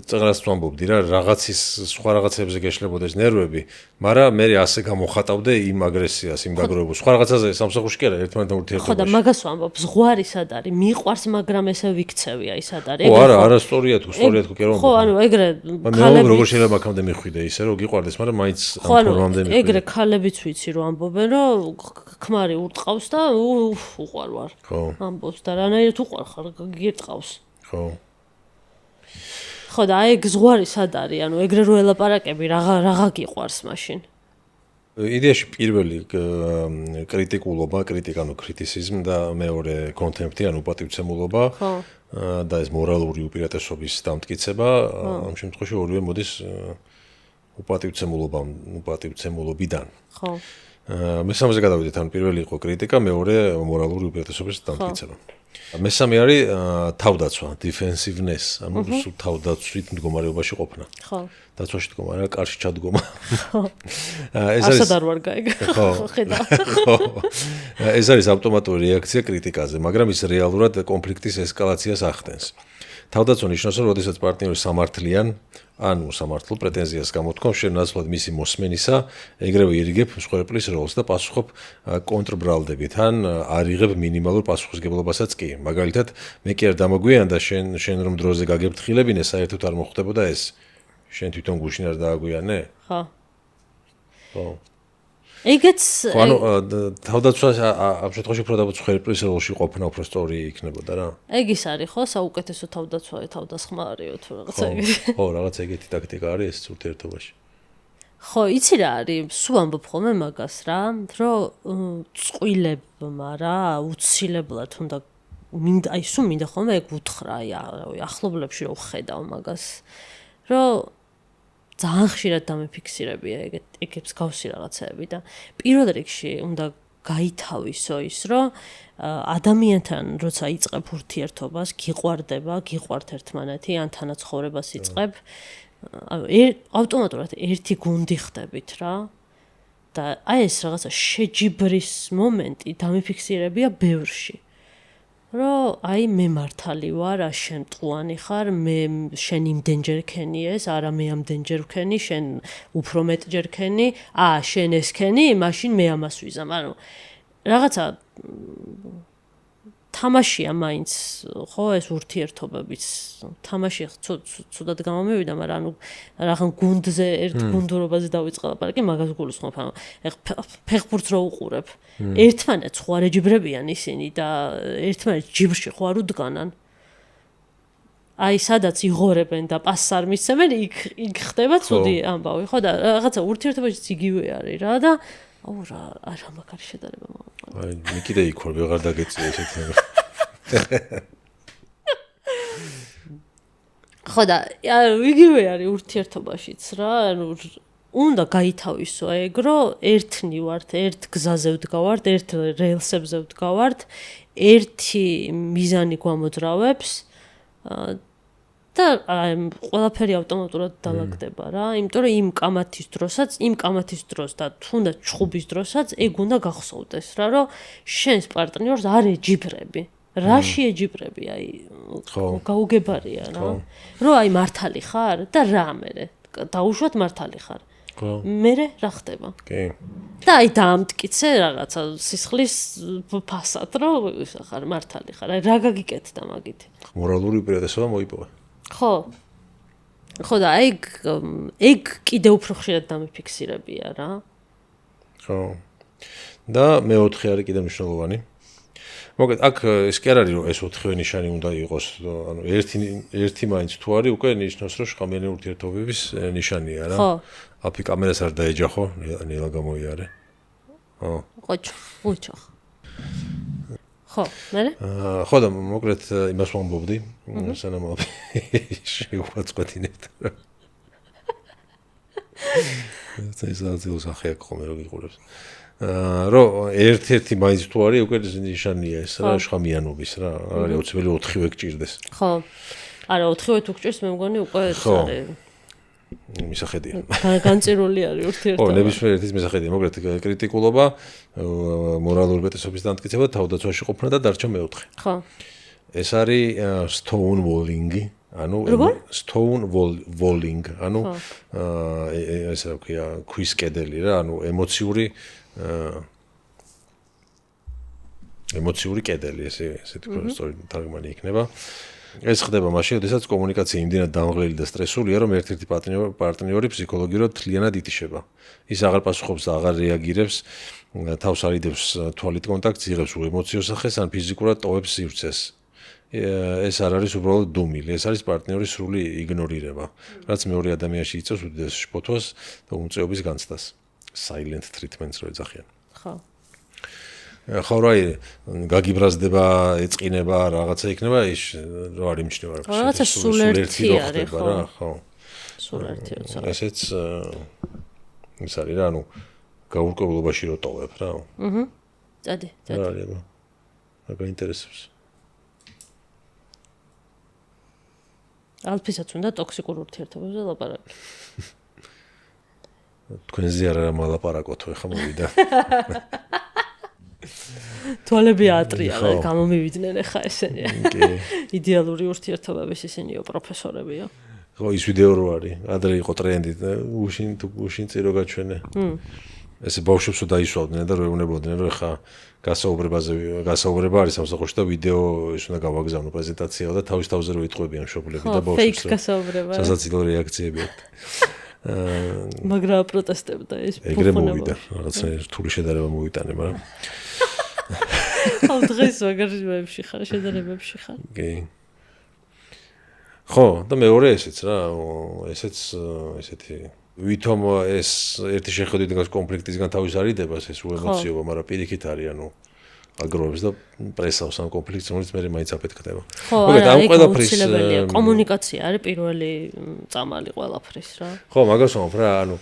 წეგრას ვამბობდი რა რაღაცის სხვა რაღაცებზე გეშლებოდეს ნერვები, მაგრამ მე ასე გამოხატავდე იმ აგრესიას, იმ გაგროვებას. სხვა რაღაცაზე სამსახურში კი არა ერთმანეთთან ურთიერთობაში. ხო და მაგას ვამბობ, ზღვარი სად არის? მიყვარს, მაგრამ ესე ვიქცევია ის სად არის? ხო არა, არასწორია თუ სწორია თუ კი რომ. ხო, ანუ ეგრე ქალები როგორ შეიძლება აქამდე მიხვიდე ისე რომ გიყვარდეს, მაგრამ მაინც ამ ფორმამდე მიხვიდე. ეგრე ქალებიც ვიცი რომ ამბობენ რომ ქმარი ურტყავს და უყვარ ვარ. ხო. ამბობს და რანაირად უყვარ ხარ გირტყავს. ხო. ხო და აი ეგ ზღვარი სად არის? ანუ ეგრე რო ელაპარაკები რაღა გიყვარს მაშინ? იდეაში პირველი კრიტიკულობა, ანუ კრიტიციზმი და მეორე კონტემპტი, ანუ უპატივცემულობა და ეს მორალური უპირატესობის დამტკიცება, ამ შემთხვევაში ორივე მოდის უპატივცემულობიდან. ხო. მესამეზე გადავიდეთ, ანუ პირველი იყო კრიტიკა, მეორე მორალური უპირატესობის დამტკიცება. მესამე არის თავდაცვა, defensiveness, ანუ სულ თავდაცვით მდგომარეობაში ყოფნა. ხო. დაცვაში მდგომარე, კარში ჩადგომა. ხო. ეს არის ასად არ ვარ გაიგ. ხო. ხედავ. ხო. ეს არის ავტომატური რეაქცია კრიტიკაზე, მაგრამ ის რეალურად კონფლიქტის ესკალაციას ახდენს. თავდაცვა ნიშნავს, რომ როდესაც პარტნიორი სამართლიან, ანუ სამართლო პრეტენზიას გამოთქვამს, შენ ნაცვლად მისი მოსმენისა, ეგრევე ირიგებ მსხვერპლის როლს და პასუხობ კონტრბრალდებით, ან არიღებ მინიმალურ პასუხისგებლობასაც კი. მაგალითად, მე კი არ დამაგვიანდა შენ რომ დროზე გაგებთხილებინე, საერთოდ არ მოხდებოდა ეს. შენ თვითონ გუშინ არ დააგვიანე? ხო. ხო. ეგეც ანუ თავდაცვა ამ შემთხვევაში უფრო მსხვერპლის როლში ყოფნა უფრო სწორი იქნებოდა რა. ეგ ის არის ხო, საუკეთესო თავდაცვა თავდასხმარიო თუ რაღაცა ეგეთი. ხო, რაღაც ეგეთი ტაქტიკა არის ეს ურთიერთობაში. ხო, იცი რა არის, სულ ამბობ ხოლმე მაგას რა, რომ წყვილებმა რა, უცილებლად უნდა აი სულ მინდა ხოლმე ეგ უთხრა, აი ახლობლებში რომ ხედავ მაგას, რომ ძალიან ხშირად დამიფიქსირებია ეგებს გავსი რაღაცეები და პირველ რიგში უნდა გაითავისო ის, რომ ადამიანთან როცა იწყებ ურთიერთობას, გიყვარდება, გიყვართ ერთმანეთი, ან თანაცხოვრებას იწყებ, ავტომატურად ერთი გუნდი ხდებით რა. და აი ეს რაღაცა შეჯიბრის მომენტი დამიფიქსირებია ბევრში. რომ აი მე მართალი ვარ, შენ მტყუანი ხარ, მე შენ იმდენჯერ ქენი ეს, არა მე ამდენჯერ ვქენი, შენ უფრო მეტჯერ ქენი, შენ ეს ქენი, მაშინ მე ამას ვიზამ. ანუ რაღაცა თამაშია მაინც, ხო, ეს ურთიერთობებიც. თამაში ცუდად გამომივიდა, მაგრამ ანუ რაღაც გუნდზე, ერთ გუნდურობაზე დავიწყე ლაპარაკი, მაგას გულისხმობ. ანუ ფეხბურთს რო უყურებ, ერთმანეთს ხო არ ეჯიბრებიან ისინი და ერთმანეთს ჯიბრში ხო არ უდგანან. აი, სადაც იღორებენ და პასს არ მისცემენ, იქ ხდება ცუდი ამბავი, ხო და რაღაცა ურთიერთობაშიც იგივე არის რა და აუ რა მაგარი შედარება მოყვა. აი, მე კიდე იქ ვარ, ვეღარ დაგეწია ესეთი. ხო და იგივე არის ურთიერთობაშიც რა, ანუ უნდა გაითავისო ეგ, რომ ერთნი ვართ, ერთ გზაზე ვდგავართ, ერთ რეილსებზე ვდგავართ, ერთი მიზანი გვამოძრავებს და ყველაფერი ავტომატურად დალაგდება რა, იმიტომ რომ იმ კამათის დროს და თუნდაც ჩხუბის დროსაც ეგ უნდა გახსოვდეს რა, რომ შენს პარტნიორს არ ეჯიბრები. რაში ეჯიბრები, აი გაუგებარია რა. რომ აი მართალი ხარ და რა მერე დაუშვათ მართალი ხარ. მერე რა ხდება? კი. და აი დაამტკიცე რაღაცა სისხლის ფასად, რომ ხარ მართალი ხარ. აი რა გაგიკეთდა მაგით? მორალური უპირატესობა მოიპოვა. ხო. ხო და ეგ კიდე უფრო ხშირად დამიფიქსირებია რა. ხო. და მეოთხე არის კიდე მნიშვნელოვანი. მოკლედ, აქ ეს კი არ არის, რომ ეს ოთხივე ნიშანი უნდა იყოს, ანუ ერთი მაინც თუ არის, უკვე ნიშნავს, რომ შხამიანი ურთიერთობების ნიშანია რა. ხო. აფი კამერას არ დაეჯახო, ნელა გამოიარე. ხო. უჩო. ხო, მერე? ხო და მოკლედ იმას ვამბობდი, სანამ შევაწყვეტინებთ. ეს აძლევს ახლა ხომ რო გიყურებს. რომ ერთ-ერთი მაინც თუ არის უკვე ნიშანია ეს რა შხამიანობის რა არის აუცილებელი ოთხივე გჭირდეს. ხო. არა, ოთხივე თუ გჭირს მე მგონი უკვე ეს არის. მისახედია. განწირული არის ურთიერთობა. ხო, ნებისმიერ ერთის მისახედია, მოკლედ კრიტიკულობა, მორალური უპირატესობის დამტკიცება, თავდაცვაში ყოფნა და დარჩა მეოთხე. ხო. ეს არის stonewalling-ი, ანუ stonewalling, ანუ ეს რა ქვია, ქვის კედელი რა, ანუ ემოციური კედელი, ესეთი სწორი თარგმანი იქნება. ეს ხდება მაშინ, როდესაც კომუნიკაცია იმდენად დამღლელი და სტრესულია, რომ ერთ-ერთი პარტნიორი ფსიქოლოგიურად თლიანად იტიშება. ის აღარ პასუხობს და აღარ რეაგირებს, თავს არ იდევს თვალით კონტაქტს, იღებს უემოციო სახეს ან ფიზიკურად ტოვებს სივრცეს. ეს არ არის უბრალოდ დუმილი, ეს არის პარტნიორის სრული იგნორირება, რაც მეორე ადამიანში იწვევს უდიდეს შფოთვას და უმწეობის განცდას. Silent treatments რო ეძახიან. ხო. ხო რაი გაგიბრაზდება, ეწყინება, რაღაცა იქნება, ის რო არ იმჩნევა რა. რაღაცა სულერთი არის რა, ხო. სულერთი როცა. ესეც ის არის რა, ანუ გაურკვევლობაში რო ტოვებ რა. წადი. რა არის აბა? რა გაინტერესებს? ალფისაც უნდა ტოქსიკურ ურთიერთობებზე ლაპარაკი. თქვენზე არა მალაპარაკოთ ხო ხა მოვიდა. თვალები აატრია და გამომივიდნენ ხა ესენი. კი. იდეალური ურთიერთობების ისინიო პროფესორებიო. ხო ის ვიდეო რო არის. ადრე იყო ტრენდი და უშინ წირო გაჩვენე. ესე ბავშვებსო დაისვავდნენ და რო ეუნებოდნენ რომ ხა გასაუბრება არის სამსახურში და ვიდეო ის უნდა გავაგზავნო პრეზენტაცია და თავის თავზე რო იტყვებიან მშობლები და ბავშვებს. ფეიქ გასაუბრება. სასაცილო რეაქციები აქვს. მაგრამ პროტესტებდა ეს ფუფუნება. ეგრე მოვიდა, რაღაცნაირ რთული შედარება მოვიტანე, მაგრამ აუ დღეს მაგარებში ხარ, შედარებებში ხარ. კი. ხო, და მეორე ესეც რა, ესეთი ვითომ ეს ერთი შეხედვით კონფლიქტისგან თავის არიდებას ეს უემოციობა, მაგრამ პირიქით არის, ანუ აგროვებს და პრესავს ამ კონფლიქტს, რომელიც მე მაინც აფეთქდება. მოგეთ, ამ ყველაფრის კომუნიკაცია არის პირველი წამალი ყველაფრის რა. ხო, მაგას ვამბობ რა, ანუ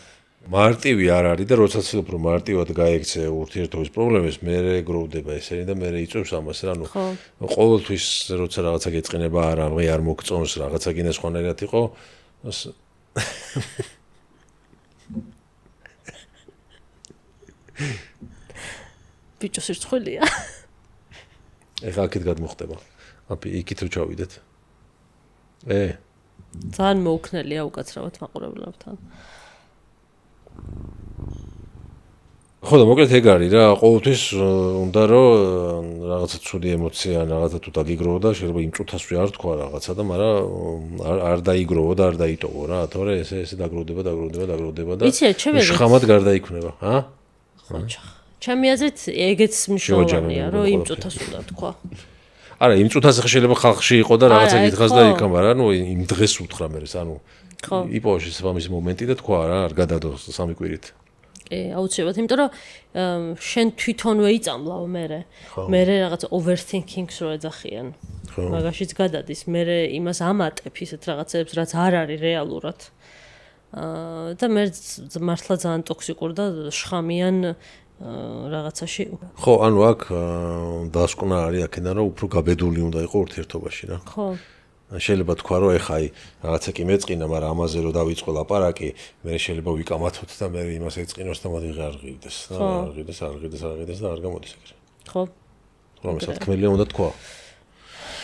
მარტივი არ არის და როდესაც ვცდილობ რომ მარტივად გაექცე ურთიერთობის პრობლემებს, მე ეგროვდება ესენი და მე იწევს ამას რა, ანუ ყოველთვის როცა რაღაცა გეწყინება არ მოგწონს, რაღაცა გინდა სხვანაირად იყო, ბიჭოს ერთხელია. ეხლა აქეთ გადმოხდება. აპი იქით რო ჩავიდეთ. ძალიან მოუქნელია უკაცრავად მაყურებლებთან. ხო და მოკლედ ეგ არის რა, ყოველთვის უნდა რომ რაღაცა ცუდი ემოცია ან რაღაცა თუ დაგიგროვო და შეიძლება იმ წუთასვე არ თქვა რაღაცა და მაგრამ არ დაიგროვო და არ დაიტოვო რა, თორე ესე დაგროვდება და შხამად გარდაიქმნება, ჰა? ჩემი აზრით ეგეც მნიშვნელოვანია, რომ იმ წუთას უნდა თქვა. არა, იმ წუთას შეიძლება ხალხში იყო და რაღაცა გითხრას და იქა, მაგრამ ანუ იმ დღეს უთხრა მერე, ანუ იპოვში სამის მომენტი და თქვა რა, არ გადადო სამი კვირით. აუცილებლად, იმიტომ რომ შენ თვითონვე იწამლავ მე რაღაც overthinking-ს რო ეძახიან. მაგაშიც გადადის, მე იმას ამატებ ისეთ რაღაცებს, რაც არ არის რეალურად. და მე მართლა ძალიან ტოქსიკურ და შხამიან რაღაცაში. ხო, ანუ აქ დასკვნა არის აქედან რომ უფრო გაბედული უნდა იყოს ურთიერთობაში რა. ხო. შეიძლება თქვა რომ ეხა რაღაცა კი მეწყინა, მაგრამ ამაზე რომ დავიწყო ლაპარაკი, მე შეიძლება ვიკამათოთ და მე იმას ეწყინოს და მოდი არ ღირდეს. არ ღირდეს და არ გამოდის ეგრე. ხო. რომ სათქმელია უნდა თქვა.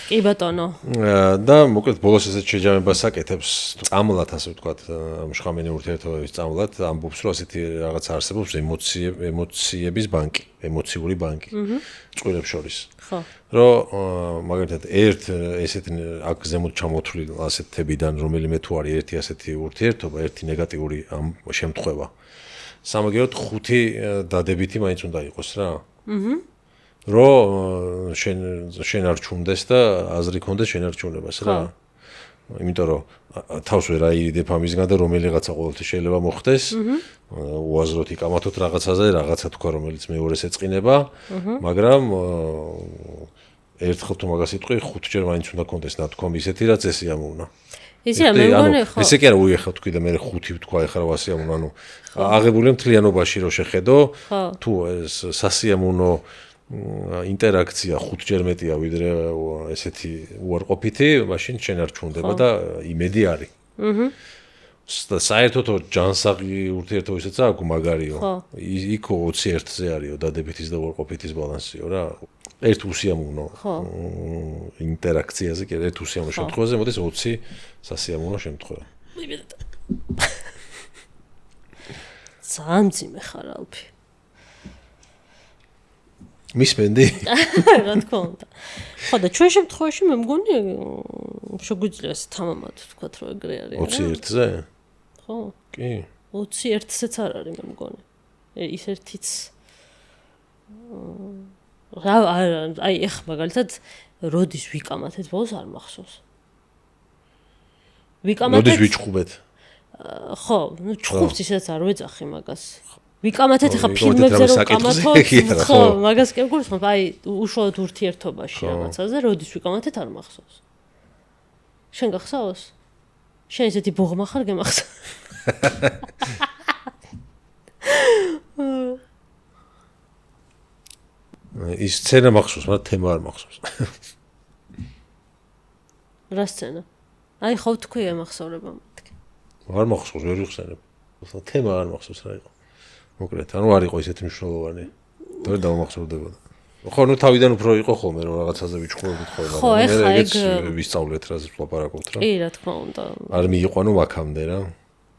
კი ბატონო. და მოკლედ ბოლოს ესეთ შეჯამებას აკეთებს წამლად ასე ვთქვათ, შხამიანი ურთიერთობების წამლად ამბობს რომ ასეთი რაღაც არსებობს ემოციების ბანკი, ემოციური ბანკი. წყვილებს შორის. ხო. რომ მაგალითად ესეთ აქ ზემოთ ჩამოთვლილ ასეთებიდან რომელიმე თუ არის ერთი ასეთი ურთიერთობა, ერთი ნეგატიური ამ შემთხვევა. სამაგიეროდ 5 დადებითი მაინც უნდა იყოს რა. რომ შენ არ ჩუნდეს და აზრი ქონდეს შენ არ ჩუნებას რა. იმიტომ რომ თავს ვერ აირიდებ ამისგან და რომელიღაცა ყოველთვის შეიძლება მოხდეს. უაზროდ იკამათოთ რაღაცაზე, რაღაცა თქვა რომელიც მეორეს ეწყინება, მაგრამ ერთხელ თუ მაგას იტყვი, 5ჯერ მაინც უნდა კონდეს ნათქვამი ისეთი რაც ესიამოვნა. ისე მე მგონი ხო. ესე კი არა უიხავ თქვი და მე 5 ვთქვა ეხლა რა ვასიამოვნო, ანუ აღებულია მთლიანობაში რომ შეხედო, თუ ეს სასიამოვნო ინტერაქცია 5ჯერ მეტია ვიდრე ესეთი უარყოფითი, მაშინ შენ არ ჩუნდება და იმედი არის. საერთოდ ჯანსაღი ურთიერთობისაც აქვს მაგარიო. იქო 21-ზე არისო დადებითის და უარყოფითის ბალანსიო რა. ერთ უსიამოვნო ინტერაქციაზე, კი ერთ უსიამოვნო შემთხვევაზე მოდის 20 სასიამოვნო შემთხვევა. ძალიან ძიმე ხარ ალფი. მისმენდი? რა თქმა უნდა. ხო და ჩვენ შემთხვევაში მე მგონი შეგვიძლია თამამად ვთქვათ რომ ეგრე არის. 21-ზე? ხო. კი. 21-ზეც არ არის მე მგონი. ის ერთიც რა აი ეხ მაგალითად როდის ვიკამათეთ ბოლოს არ მახსოვს. როდის ვიჩხუბეთ? ხო, ნუ ჩხუბს ისაც არ ვეძახი მაგას. ვიკამათეთ ხა ფილმებზე რომ კამათობ, ხო, მაგას კი გულისხმობ, აი უშუალოდ ურთიერთობაში რაღაცაზე, როდის ვიკამათეთ არ მახსოვს. შენ გახსოვს? შენ ისეთი ბოღმა ხარ გემახსოვს. ის სცენა მახსოვს, მაგრამ თემა არ მახსოვს. რა სცენა? აი ხო თქვი ემახსოვრება მეთქი. არ მახსოვს, ვერ ვიხსენებ. თემა არ მახსოვს რა იყო. მოკლედ, ანუ არ იყო ისეთი მნიშვნელოვანი. ვერ დავამახსოვრდებოდა. ხო, ნუ თავიდან უფრო იყო ხოლმე რომ რაღაცაზე ვიჩხუბებით ხოლმე. ხო, ეხლა ეგ ვისწავლეთ რა ლაპარაკობთ რა. კი, რა თქმა უნდა. არ მიიყვანო აქამდე რა.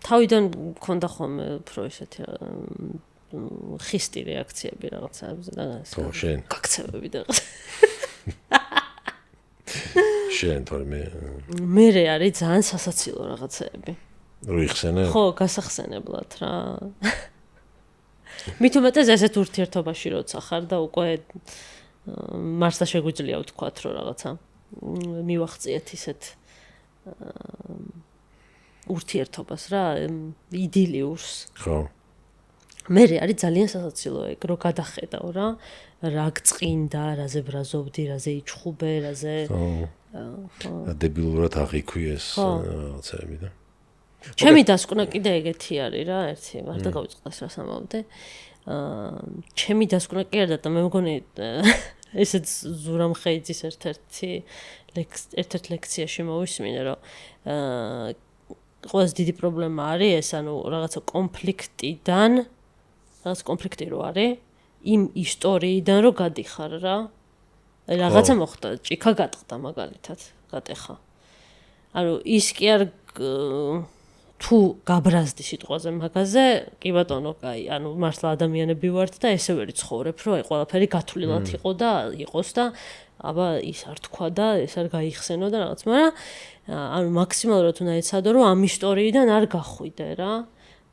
თავიდან მქონდა ხოლმე უფრო ისეთი ხისტი რეაქციები რაღაცაებზე და ხო, შენ. გაქცევები და რაღაც. შენ თორე მე არის ძალიან სასაცილო რაღაცეები. რო იხსენე? ხო, გასახსენებლად რა. მით უმეტეს ესეთ ურთიერთობაში როცა ხარ და უკვე მარსდა შეგვიძლია ვთქვათ რომ რაღაცა მივახციეთ ისეთ ურთიერთობას რა, იდილიურს. ხო. მე არის ძალიან სასაცილო ეგ რო გადახედავ რა გწყინდა, რაზე ბრაზობდი, რაზე იჩხუბე, რაზე ხო. დებილურად აღიქვიეს რაღაცები და ჩემი დასკვნა კიდე ეგეთი არის რა, ერთი მარტო გავიწყდეს რა სამავდე. ჩემი დასკვნა კი არა და მე მგონი ესეც ზურამ ხეიძის ერთ-ერთ ლექციაში მოვისმინე რომ ყველაზე დიდი პრობლემა არის ეს, ანუ რაღაცა კონფლიქტიდან, რაღაც კონფლიქტი რო არის, იმ ისტორიიდან რო გადიხარ რა. რაღაცა მოხდა, ჭიქა გატყდა მაგალითად, გატეხა. ანუ ის კი არ თუ გაბრაზდი სიტყვაზე მაგაზე, კი ბატონო, კაი, ანუ მართლა ადამიანები ვართ და ესე ვერ ცხოვრებ, რომ აი ყველაფერი გათვლილად იყოს და აბა ის არ თქვა და ეს არ გაიხსენო და რაღაც, მაგრამ ანუ მაქსიმალურად უნდა ეცადო, რომ ამ ისტორიიდან არ გახვიდე რა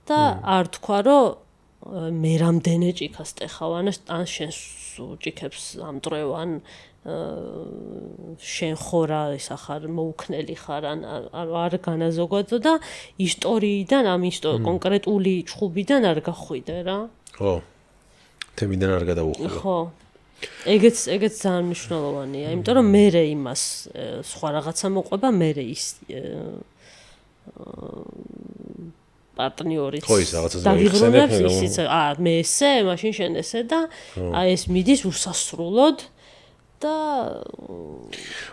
და არ თქვა, რომ მე რამდენი ჭიქას ტეხავ, ან შენ ჭიქებს ამტრევ, ან შენ ხორა ისა ხარ მოუქნელი ხარ ან არ განაზოგადო და ისტორიიდან ამ კონკრეტული ჭხუბიდან არ გახვიდე რა. ხო. თემიდან არ გადავუხვიდე. ხო. ეგეც ძალიან მნიშვნელოვანია, იმიტომ რომ მე იმას სხვა რაღაცა მოყვება, მე ის პარტნიორიც დავიხსენებ ისიც მე ესე, მაშინ შენ ესე და აი ეს მიდის უსასრულოდ და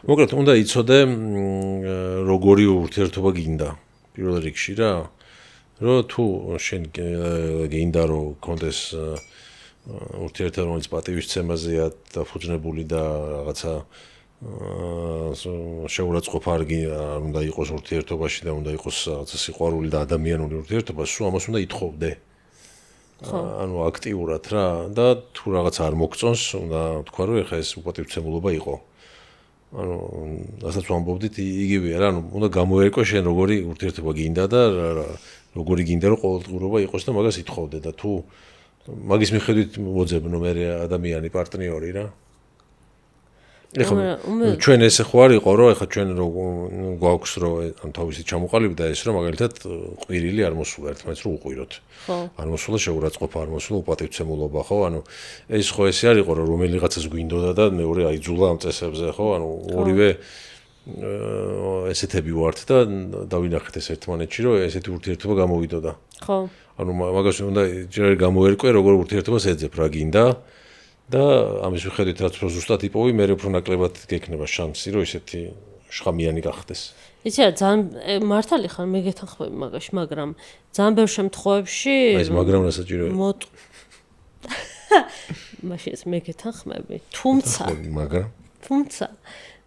მოკლედ უნდა იცოდე როგორი ურთიერთობა გინდა პირველ რიგში რა რომ თუ შენ გინდა რომ კონდეს ურთიერთობა რომელიც პატივისცემაზეა დაფუძნებული და რაღაცა შეურაცხყოფა არ უნდა იყოს ურთიერთობაში და უნდა იყოს რაღაცა სიყვარული და ადამიანური ურთიერთობა, სულ ამას უნდა ითხოვდე. ანუ აქტიურად რა და თუ რაღაც არ მოგწონს, უნდა თქვა რომ ეხა ეს უპატივცემულობა იყო. ანუ რასაც ვამბობდით, იგივეა რა, ანუ უნდა გამოერკო შენ როგორი ურთიერთობა გინდა და როგორი გინდა რომ ყოველდღიურობა იყოს და მაგას ითხოვდე და თუ მაგის მიხედვით მოძებნო მე ადამიანი პარტნიორი რა. ეხლა ჩვენ ესე ხო არ იყო რომ ეხლა ჩვენ რო გვაქვს რომ ან თავისი ჩამოყალიბდა ეს რომ მაგალითად ყვირილი არ მოსულა ერთმანეთს რომ უყვიროთ. არ მოსულა შეურაცხყოფა, არ მოსულა უპატივცემულობა, ხო? ანუ ეს ხო ესე არ იყო რომ რომელიღაცას გვინდოდა და მეორე აიძულა ამ წესებზე, ხო? ანუ ორივე ესეთები ვართ და დავინახეთ ეს ერთმანეთში რომ ესეთი ურთიერთობა გამოვიდოდა. ხო. ანუ მაგას უნდა ჯერ გამოერკვე როგორ ურთიერთობას ეძებ რა გინდა. და ამის მიხედვით რაც უფრო ზუსტად იპოვი, მე უფრო ნაკლებად გექნება შანსი, რომ ისეთი შხამიანი გახდეს. იცი რა, ძალიან მართალი ხარ, მე გეთანხმები მაგაში, მაგრამ ძალიან ბევრ შემთხვევებში აი ეს მაგრამ რასაჭიროა. მაშინ ეს მე გეთანხმები, თუმცა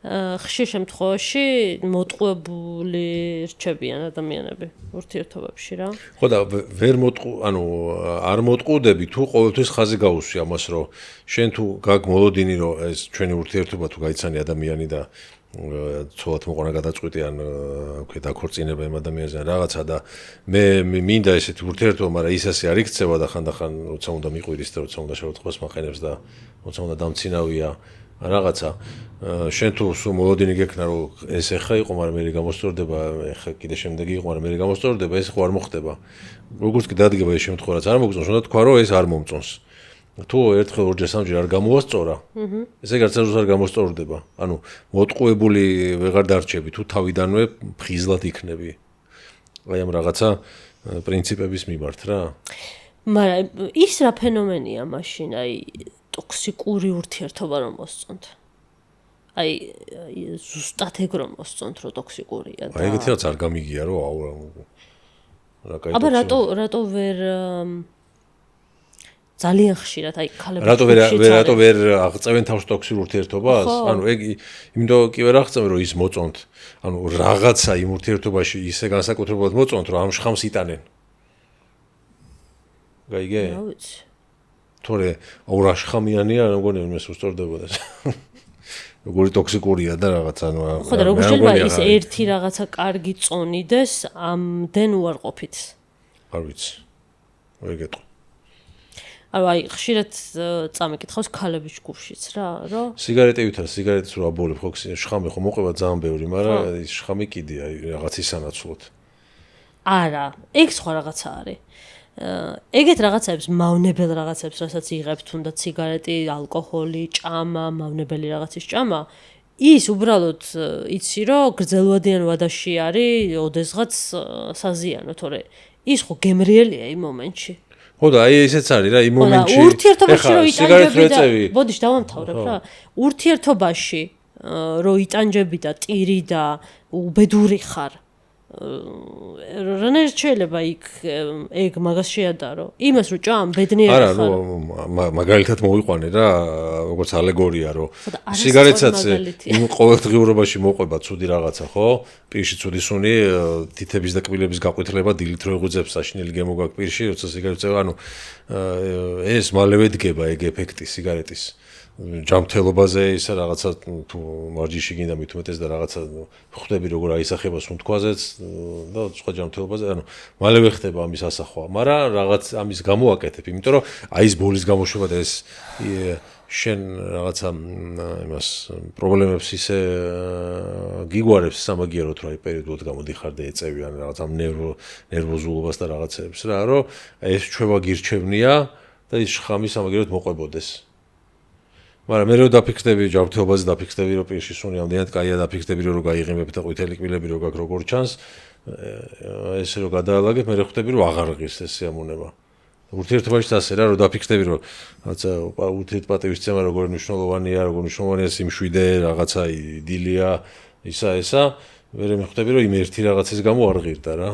ხშირ შემთხვევაში მოტყუებული რჩებიან ადამიანები ურთიერთობებში რა. ხო და ვერ ანუ არ მოტყუდები თუ ყოველთვის ხაზი გაუსვი ამას რომ შენ თუ გაგ მოლოდინი რომ ეს ჩვენი ურთიერთობა თუ გაიცანი ადამიანი და ცოლად მოყვანა გადაწყვიტი ან უკვე დაქორწინება იმ ადამიანზე რაღაცა და მე მინდა ესეთი ურთიერთობა, მაგრამ ის ასე არ იქცევა და ხანდახან როცა უნდა მიყვირის და როცა უნდა შეურაცხყოფას მაყენებს და როცა უნდა დამცინავია რაღაცა შენ თუ სულ მოლოდინი გექნა რომ ეს ეხა იყო, მაგრამ მე გამოსწორდება, ეხა კიდე შემდეგი იყო, მაგრამ მე გამოსწორდება, ეს ხო არ მოხდება. როგორც კი დადგება ეს შემთხვევა, რაც არ მოგწონს, უნდა თქვა რომ ეს არ მომწონს. თუ ერთხელ ორჯერ სამჯერ არ გამოასწორა, ესე გარცევს არ გამოსწორდება. ანუ მოტყუებული ვეღარ დარჩები, თუ თავიდანვე ფხიზლად იქნები. აი ამ რაღაცა პრინციპების მიმართ რა. მაგრამ ის რა ფენომენია მაშინ, აი ტოქსიკური ურთიერთობა რომ მოსწონთ. აი ზუსტად ეგ რომ მოსწონთ, რომ ტოქსიკურია და აი ეგეთი რაც არ გამიგია რომ აუ რა კაი აბა რატო ვერ ძალიან ხშირად აი ქალები რატო ვერ აღწევენ თავს ტოქსიკურ ურთიერთობას? ანუ ეგ იმიტომ კი ვერ აღწევენ რომ ის მოწონთ. ანუ რაღაცა იმ ურთიერთობაში ისე განსაკუთრებულად მოწონთ რომ ამ შხამს იტანენ. გაიგე? რა ვიცი. თორე აუ რა შხამიანია, არ მგონია მე სუსტორდებოდა. როგორი ტოქსიკურია და რაღაცა ანუ ხო და როგორ შეიძლება ის ერთი რაღაცა კარგი წონიდეს ამდენ უარყოფით? არ ვიცი. ვერ გეტყვი. ანუ აი ხშირად წამიკითხავს ქალების ჯგუფშიც რა, რომ სიგარეტევითა სიგარეტის რო აბოლებ ხო შხამი ხო მოყვება ძალიან ბევრი, მაგრამ ის შხამი კიდია რაღაც ისანაცვლოდ. არა, ეგ სხვა რაღაცა არის. ეგეთ რაღაცებს მავნებელ რაღაცებს, რასაც იღებთ, თუნდაც სიგარეტი, ალკოჰოლი, ჭამა, მავნებელი რაღაცის ჭამა, ის უბრალოდ იცი რომ გრძელვადიან ვადაში არის, ოდესღაც საზიანო, თორე ის ხო გემრიელია იმ მომენტში. ხო და აი ესეც არის რა იმ მომენტში. ურთიერთობაში რო იტანჯები და ბოდიშ დავამთავრებ რა. ურთიერთობაში რო იტანჯები და ტირი და უბედური ხარ. რანაირად შეიძლება იქ ეგ მაგას შეადარო? იმას რო ჭამ ბედნიერი ხარ. არა, მაგალითად მოვიყვანე რა, როგორც ალეგორია, რომ სიგარეტსაც იმ ყოველდღიურობაში მოყვება ცუდი რაღაცა, ხო? პირში ცუდი სუნი, თითების და კბილების გაყვითლება, დილით რო ეღვიძებს საშინელი გემო გაქვს პირში, როცა სიგარეტს წევ, ანუ ეს მალევე დგება ეგ ეფექტი სიგარეტის. ჯანმრთელობაზე ისა რაღაცა თუ მარჯიში გინდა მით უმეტეს და რაღაცა ხვდები როგორ აისახება სუნთქვაზეც და სხვა ჯანმრთელობაზე, ანუ მალევე ხდება ამის ასახვა, მაგრამ რაღაც ამის გამოაკეთებ, იმიტომ რომ აი ეს ბოლის გამოშვება და ეს შენ რაღაცა იმას პრობლემებს ისე გიგوارებს სამაგიეროდ რა პერიოდულად გამოდიხარ და ეწევი ან რაღაც ამ ნერვოზულობას და რაღაცებს რა, რომ ეს ჩვევა გირჩევნია და ის შხამი სამაგიეროდ მოყვებოდეს. მაგრამ მე რო დაფიქსდები ჯანმრთელობაზე დაფიქსდები რომ პირში სუნი ამდენად კაია დაფიქსდები რომ გაიღიმებ და ყვითელი კბილები რო გაქვს როგორ ჩანს ესე რომ გადაალაგებ მე ხვდები რომ აღარ ღირს ეს სიამონება ურთიერთობაშიც ასე რა რომ დაფიქსდები რომ რაღაცა ურთიერთპატივისცემა როგორ მნიშვნელოვანია როგორ მნიშვნელოვანია სიმშვიდე რაღაცა იდილია ისა მე ხვდები რომ იმ ერთი რაღაცის გამო არ ღირდა რა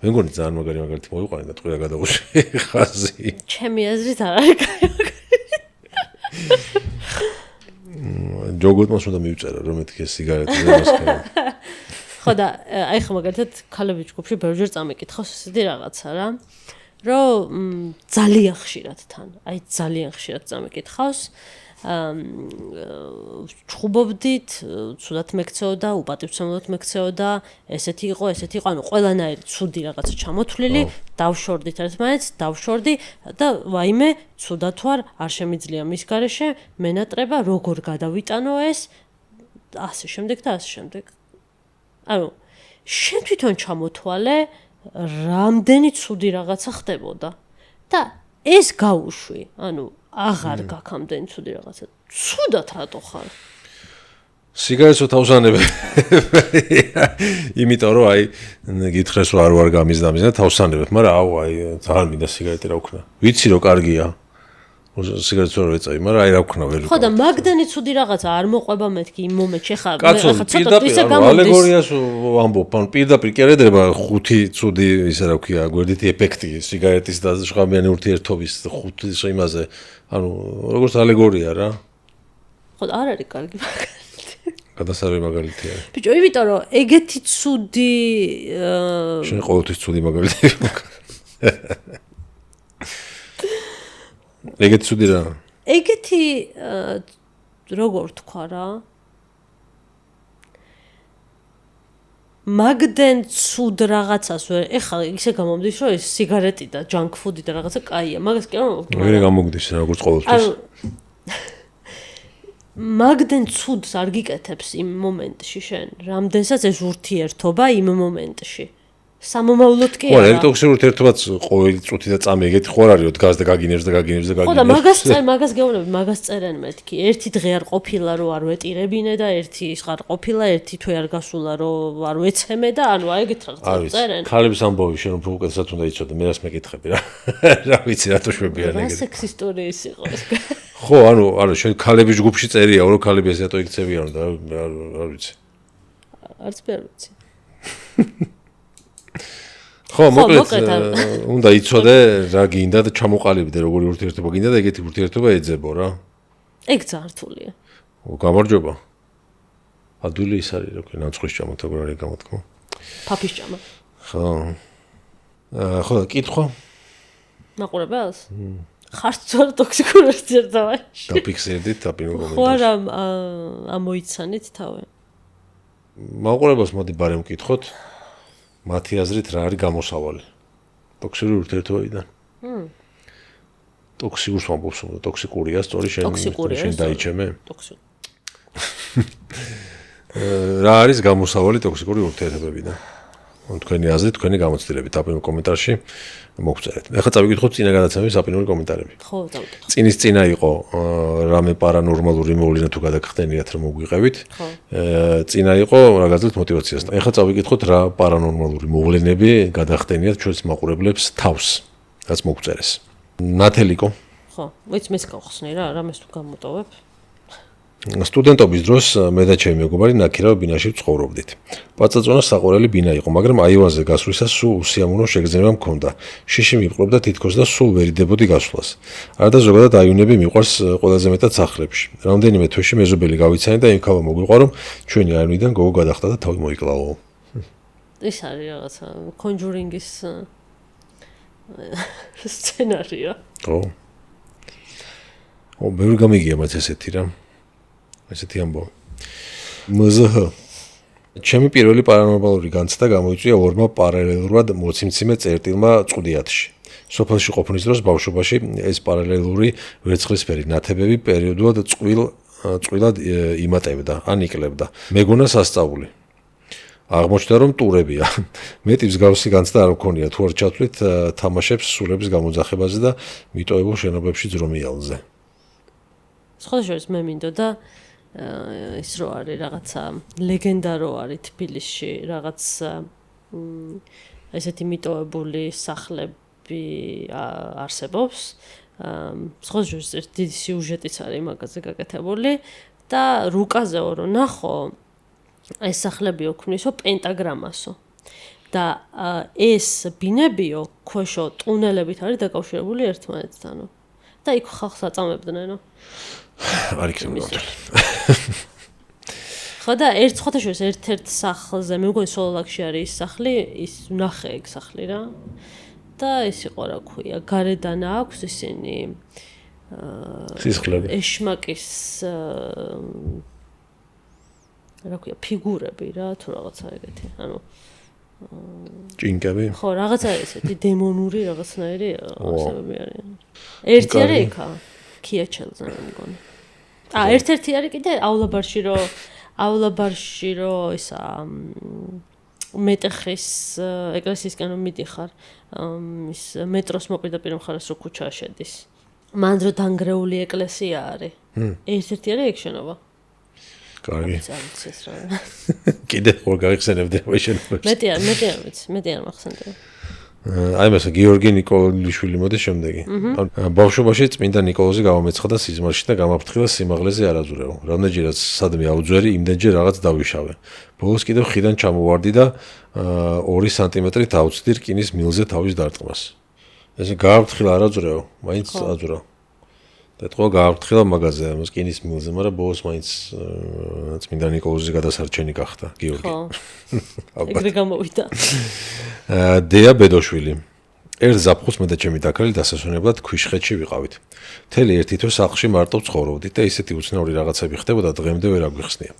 მე მგონი ძალიან მაგარი მაგალითი მოვიყვანე და ტყუილად გადავუშვი ხაზი ჩემი აზრით არ არის კაი ჯოგოტმას უნდა მივწერა რომ მეთქე სიგარეტი მასკერა. ხო და აი ხა მაგალითად ქალების ჯგუფში ბევრჯერ წამიკითხავს ესეთი რაღაცა რა. რომ ძალიან ხშირად თან, აი ძალიან ხშირად წამიკითხავს. ჩხუბობდით, ცუდად მეკცეოდა, უპატივცემლად მეკცეოდა, ესეთი იყო, ანუ ყველანაირი ცუდი რაღაცა ჩამოთვლილი, დავშორდით ერთმანეთს, დავშორდი და ვაიმე, ცუდად ვარ, არ შემიძლია მის გარეშე, მენატრება, როგორ გადავიტანო ეს, ასე შემდეგ და ასე შემდეგ. ანუ შენ თვითონ ჩამოთვალე, რამდენი ცუდი რაღაცა ხდებოდა და ეს გაუშვი, ანუ აღარ გაქვს ამდენი ცუდი რაღაცა. ცუდად რატო ხარ? სიგარეტს თავსანებ. იმიტომ რომ აი გითხრეს რომ არ ვარ გამიზნამიზნა თავსანებ, მაგრამ აუ აი ძალიან მინდა სიგარეტი რა ვქნა. ვიცი რომ კარგია. სიგარეტს ვერ ეწევი, მაგრამ აი რა ვქნა ვერ. ხო და მაგდანი ცუდი რაღაცა არ მოყვება მეთქი იმ მომენტში ხა ცოტა ისე გამოდის. ალეგორიას ვამბობ, ანუ პირდაპირ კი არ ეძება ხუთი ცუდი ისე რა ვქია, გვერდითი ეფექტი სიგარეტის და შხამიანი ურთიერთობის ხუთი იმაზე. ანუ როგორც ალეგორია რა. ხო არ არის კარგი მაგალითი. გადასარევი მაგალითი არის. ბიჭო, იმიტომ რომ ეგეთი ცუდი შენ ყოველთვის ცუდი მაგალითი. ეგეთი ცუდი რა. ეგეთი როგორ თქვა რა? მაგდენ ცუდ რაღაცას ვერ ეხლა ისე გამომდის რომ ეს სიგარეტი და ჯანკ ფუდი და რაღაცა კაია მაგას კი არ მომგდი ვერ გამოგდის როგორც ყოველთვის მაგდენ ცუდს არ გიკეთებს იმ მომენტში შენ რამდენსაც ეს ურთიერთობა იმ მომენტში სამომავლოდ კი არა. არა. ხო, ტოქსიკური ურთიერთობაც ყოველი წუთი და წამი ეგეთი ხო არ არის, დგას და გაგინებს და გაგინებს და ხო და გაგინებს. მაგას გეუბნები, მაგას წერენ მეთქი. ერთი დღე არ ყოფილა რომ არ ვეტირებინე და ერთი ის არ ყოფილა, ერთი თვე არ გასულა რომ არ ვეცემე და ანუ აი ეგეთ რაღაცა წერენ. ქალების ამბავი შენ უფრო უკეთესად უნდა იცოდე, მე რას მეკითხები რა. რა ვიცი რატო შვებიან ეგეთი. რა სექსისტური ის იყო ეს. ხო, ანუ არა, შენ ქალების ჯგუფში წერია, რომ ქალები ესე რატო იქცევიან და არ ვიცი. არც მე არ ვიცი. ხო, მოკლედ უნდა იცოდე რა გინდა და ჩამოყალიბდე როგორი ურთიერთობა გინდა და ეგეთი ურთიერთობა ეძებო რა. ეგ ძალიან რთულია. გამარჯობა. ადვილი ის არის რა, ნამწყვის ჭამოთ როგორ არის გამოთქმა. ფაფის ჭამა. ხო. ხო, კითხვა? მაყურებელს? ხარც ძვარ ტოქსიკურ ურთიერთობაში. დაფიქსირდით დაპირულ კომენტარში. ხო არა ამოიცანით თავი. მაყურებელს მოდი ბარემ ვკითხოთ. მათი აზრით რა არის გამოსავალი ტოქსიკური ურთიერთობიდან? ტოქსიკურს ვამბობს, ტოქსიკურია, სწორი შენ დაიჩემე? ტოქსიკური. რა არის გამოსავალი ტოქსიკური ურთიერთობებიდან? თქვენი აზრით, თქვენი გამოცდილებით დაპირულ კომენტარში მოგწერეთ. ეხლა წავიკითხოთ წინა გადაცემის საპირული კომენტარები. ხო, დავკითხე. წინის წინა იყო რამე პარანორმალური მოვლენა თუ გადაგხდენიათ რომ მოგვიყევით. წინა იყო რა გაძლევთ мотивაციას. ეხლა წავიკითხოთ რა პარანორმალური მოვლენები გადახდენიათ ჩვენს მაყურებლებს თავს, რაც მოგწერეს. ნათელიკო. ხო, ვიცი მეც გავხსნი რა, რამეს თუ გამოტოვებ. სტუდენტობის დროს მე და ჩემი მეგობარი ნაკირავ ბინაში ვცხოვრობდით. პაწაწონა საყვარელი ბინა იყო, მაგრამ აივანზე გასვლისას სულ უსიამოვნო შეგრძნება მქონდა. შიში მიპყრობდა თითქოს და სულ ვერიდებოდი გასვლას. არადა ზოგადად აივნები მიყვარს ყველაზე მეტად სახლებში. რამდენიმე თვეში მეზობელი გავიცანი და იმქავა მოგვიყვა, რომ ჩვენი აივნიდან გოგო გადახტა და თავი მოიკლავო. ეს არის რაღაცა კონჯურინგის სცენარია. ხო. ბევრი გამიგია მათ ესეთი რა. ესეთი ამბავი. მზჰ. ჩემი პირველი პარანორმალური განცდა გამოიწვია ორმა პარალელურად მოციმციმე წერტილმა წვდიათში. სოფელში ყოფნის დროს ბავშვობაში ეს პარალელური ვერცხლისფერი ნათებები პერიოდულად წვილად იმატებდა, ან იკლებდა. მეგონა სასწაული. აღმოჩნდა რომ ტურებია. მეტი მსგავსი განცდა არ მქონია, თუ არ ჩათვლით თამაშებს სულების გამოძახებაზე და მიტოვებულ შენობებში ძრომიალზე. სხვადასხვა მე მინდოდა ის რო არის რაღაცა ლეგენდა რო არის თბილისში რაღაც ესეთი მიტოვებული სახლები არსებობს. სხვადასხვა დიდი სიუჟეტიც არის მაგაზე გაკეთებული და რუკაზეო რო ნახო ეს სახლები ოქმნისო პენტაგრამასო და ეს ბინებიო ქვეშო ტუნელებით არის დაკავშირებული ერთმანეთთანო და იქ ხალხს აწამებდნენო. არ იქნება. ხო და ერთ სახლზე მე მგონი სოლოლაკში არის ის სახლი, ის ნახე ეგ სახლი რა. და ის იყო რა ქვია, გარედან აქვს ისინი სისხლები. ეშმაკის რა ქვია, ფიგურები რა, თუ რაღაცა ეგეთი. ანუ ჭინკები? ხო, რაღაცა ესეთი დემონური რაღაცნაირი ასებები არიან. ერთი არის იქა, ქიაჩელზე მე მგონი. ერთ-ერთი არის კიდე აულაბარში რო ისა მეტეხის ეკლესიისკენ რომ მიდიხარ, ის მეტროს მოპირდაპირ მხარეს რო ქუჩა შედის. მან რო დანგრეული ეკლესია არის. ერთ-ერთი არის ეგ შენობა. კარგი. კიდე ხო გაიხსენებდი ამ შენობებს. მეტი არ მახსენდება. აი მას გიორგი ნიკოლაიშვილი მოდის შემდეგი. ბავშვობაში წმინდა ნიკოლოზი გამომეცხადა სიზმარში და გამაფრთხილა სიმაღლეზე არაძურეო. რამდენჯერაც სადმე აუძვერი, იმდენჯერ რაღაც დავიშავე. ბოლოს კიდევ ხიდან ჩამოვარდი და 2 სანტიმეტრით აუცდი რკინის მილზე თავის დარტყმას. ესე გააფრთხილა არაძურეო, მაინც აძურა. და ეთქვა გააფრთხილა მაგაზე, ამ რკინის მილზე, მაგრამ ბოლოს მაინც წმინდა ნიკოლოზის გადასარჩენი გახდა გიორგი. ხო. ეგრე გამოვიდა. დეა ბედოშვილი. ერთ ზაფხულს მე და ჩემი დაქალი დასასვენებლად ქვიშხეთში ვიყავით. მთელი ერთი თვე სახლში მარტო ცხოვრობდით და ისეთი უცნაური რაღაცები ხდებოდა დღემდე ვერ აგვიხსნია.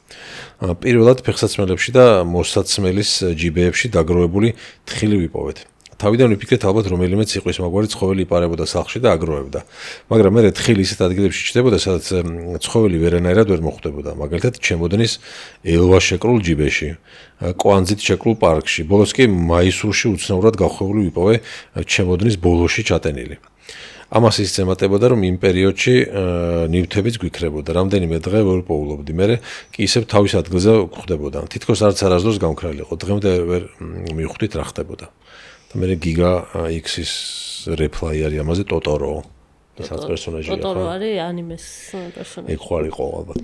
პირველად ფეხსაცმელებში და მოსაცმელის ჯიბეებში დაგროვებული თხილი ვიპოვეთ. თავიდან ვიფიქრეთ ალბათ რომელიმე ციყვის მაგვარი ცხოველი იპარებოდა სახლში და აგროვებდა. მაგრამ მე თხილი ისეთ ადგილებში ჩნდებოდა, სადაც ცხოველი ვერანაირად ვერ მოხვდებოდა. მაგალითად, ჩემოდნის ელვაშეკრულ ჯიბეში, კვანძით შეკრულ პარკში. ბოლოს კი მაისურში უცნაურად გახვეული ვიპოვე ჩემოდნის ბოლოში ჩატენილი. ამას ის ემატებოდა, რომ იმ პერიოდში ნივთებიც გვიქრებოდა. რამდენიმე დღე ვერ პოულობდი. მე კი ისევ თავის ადგილზე გვხვდებოდა. თითქოს არც არასდროს გამქრალიყო. დღემდე ვერ მივხვდით რა ხდებოდა. და მე გიგა X-ის რეპლაი არის ამაზე ტოტორო. და სადაც პერსონაჟია. ტოტორო არის ანიმეს პერსონაჟი. ეგ ხო არის ყო ალბათ.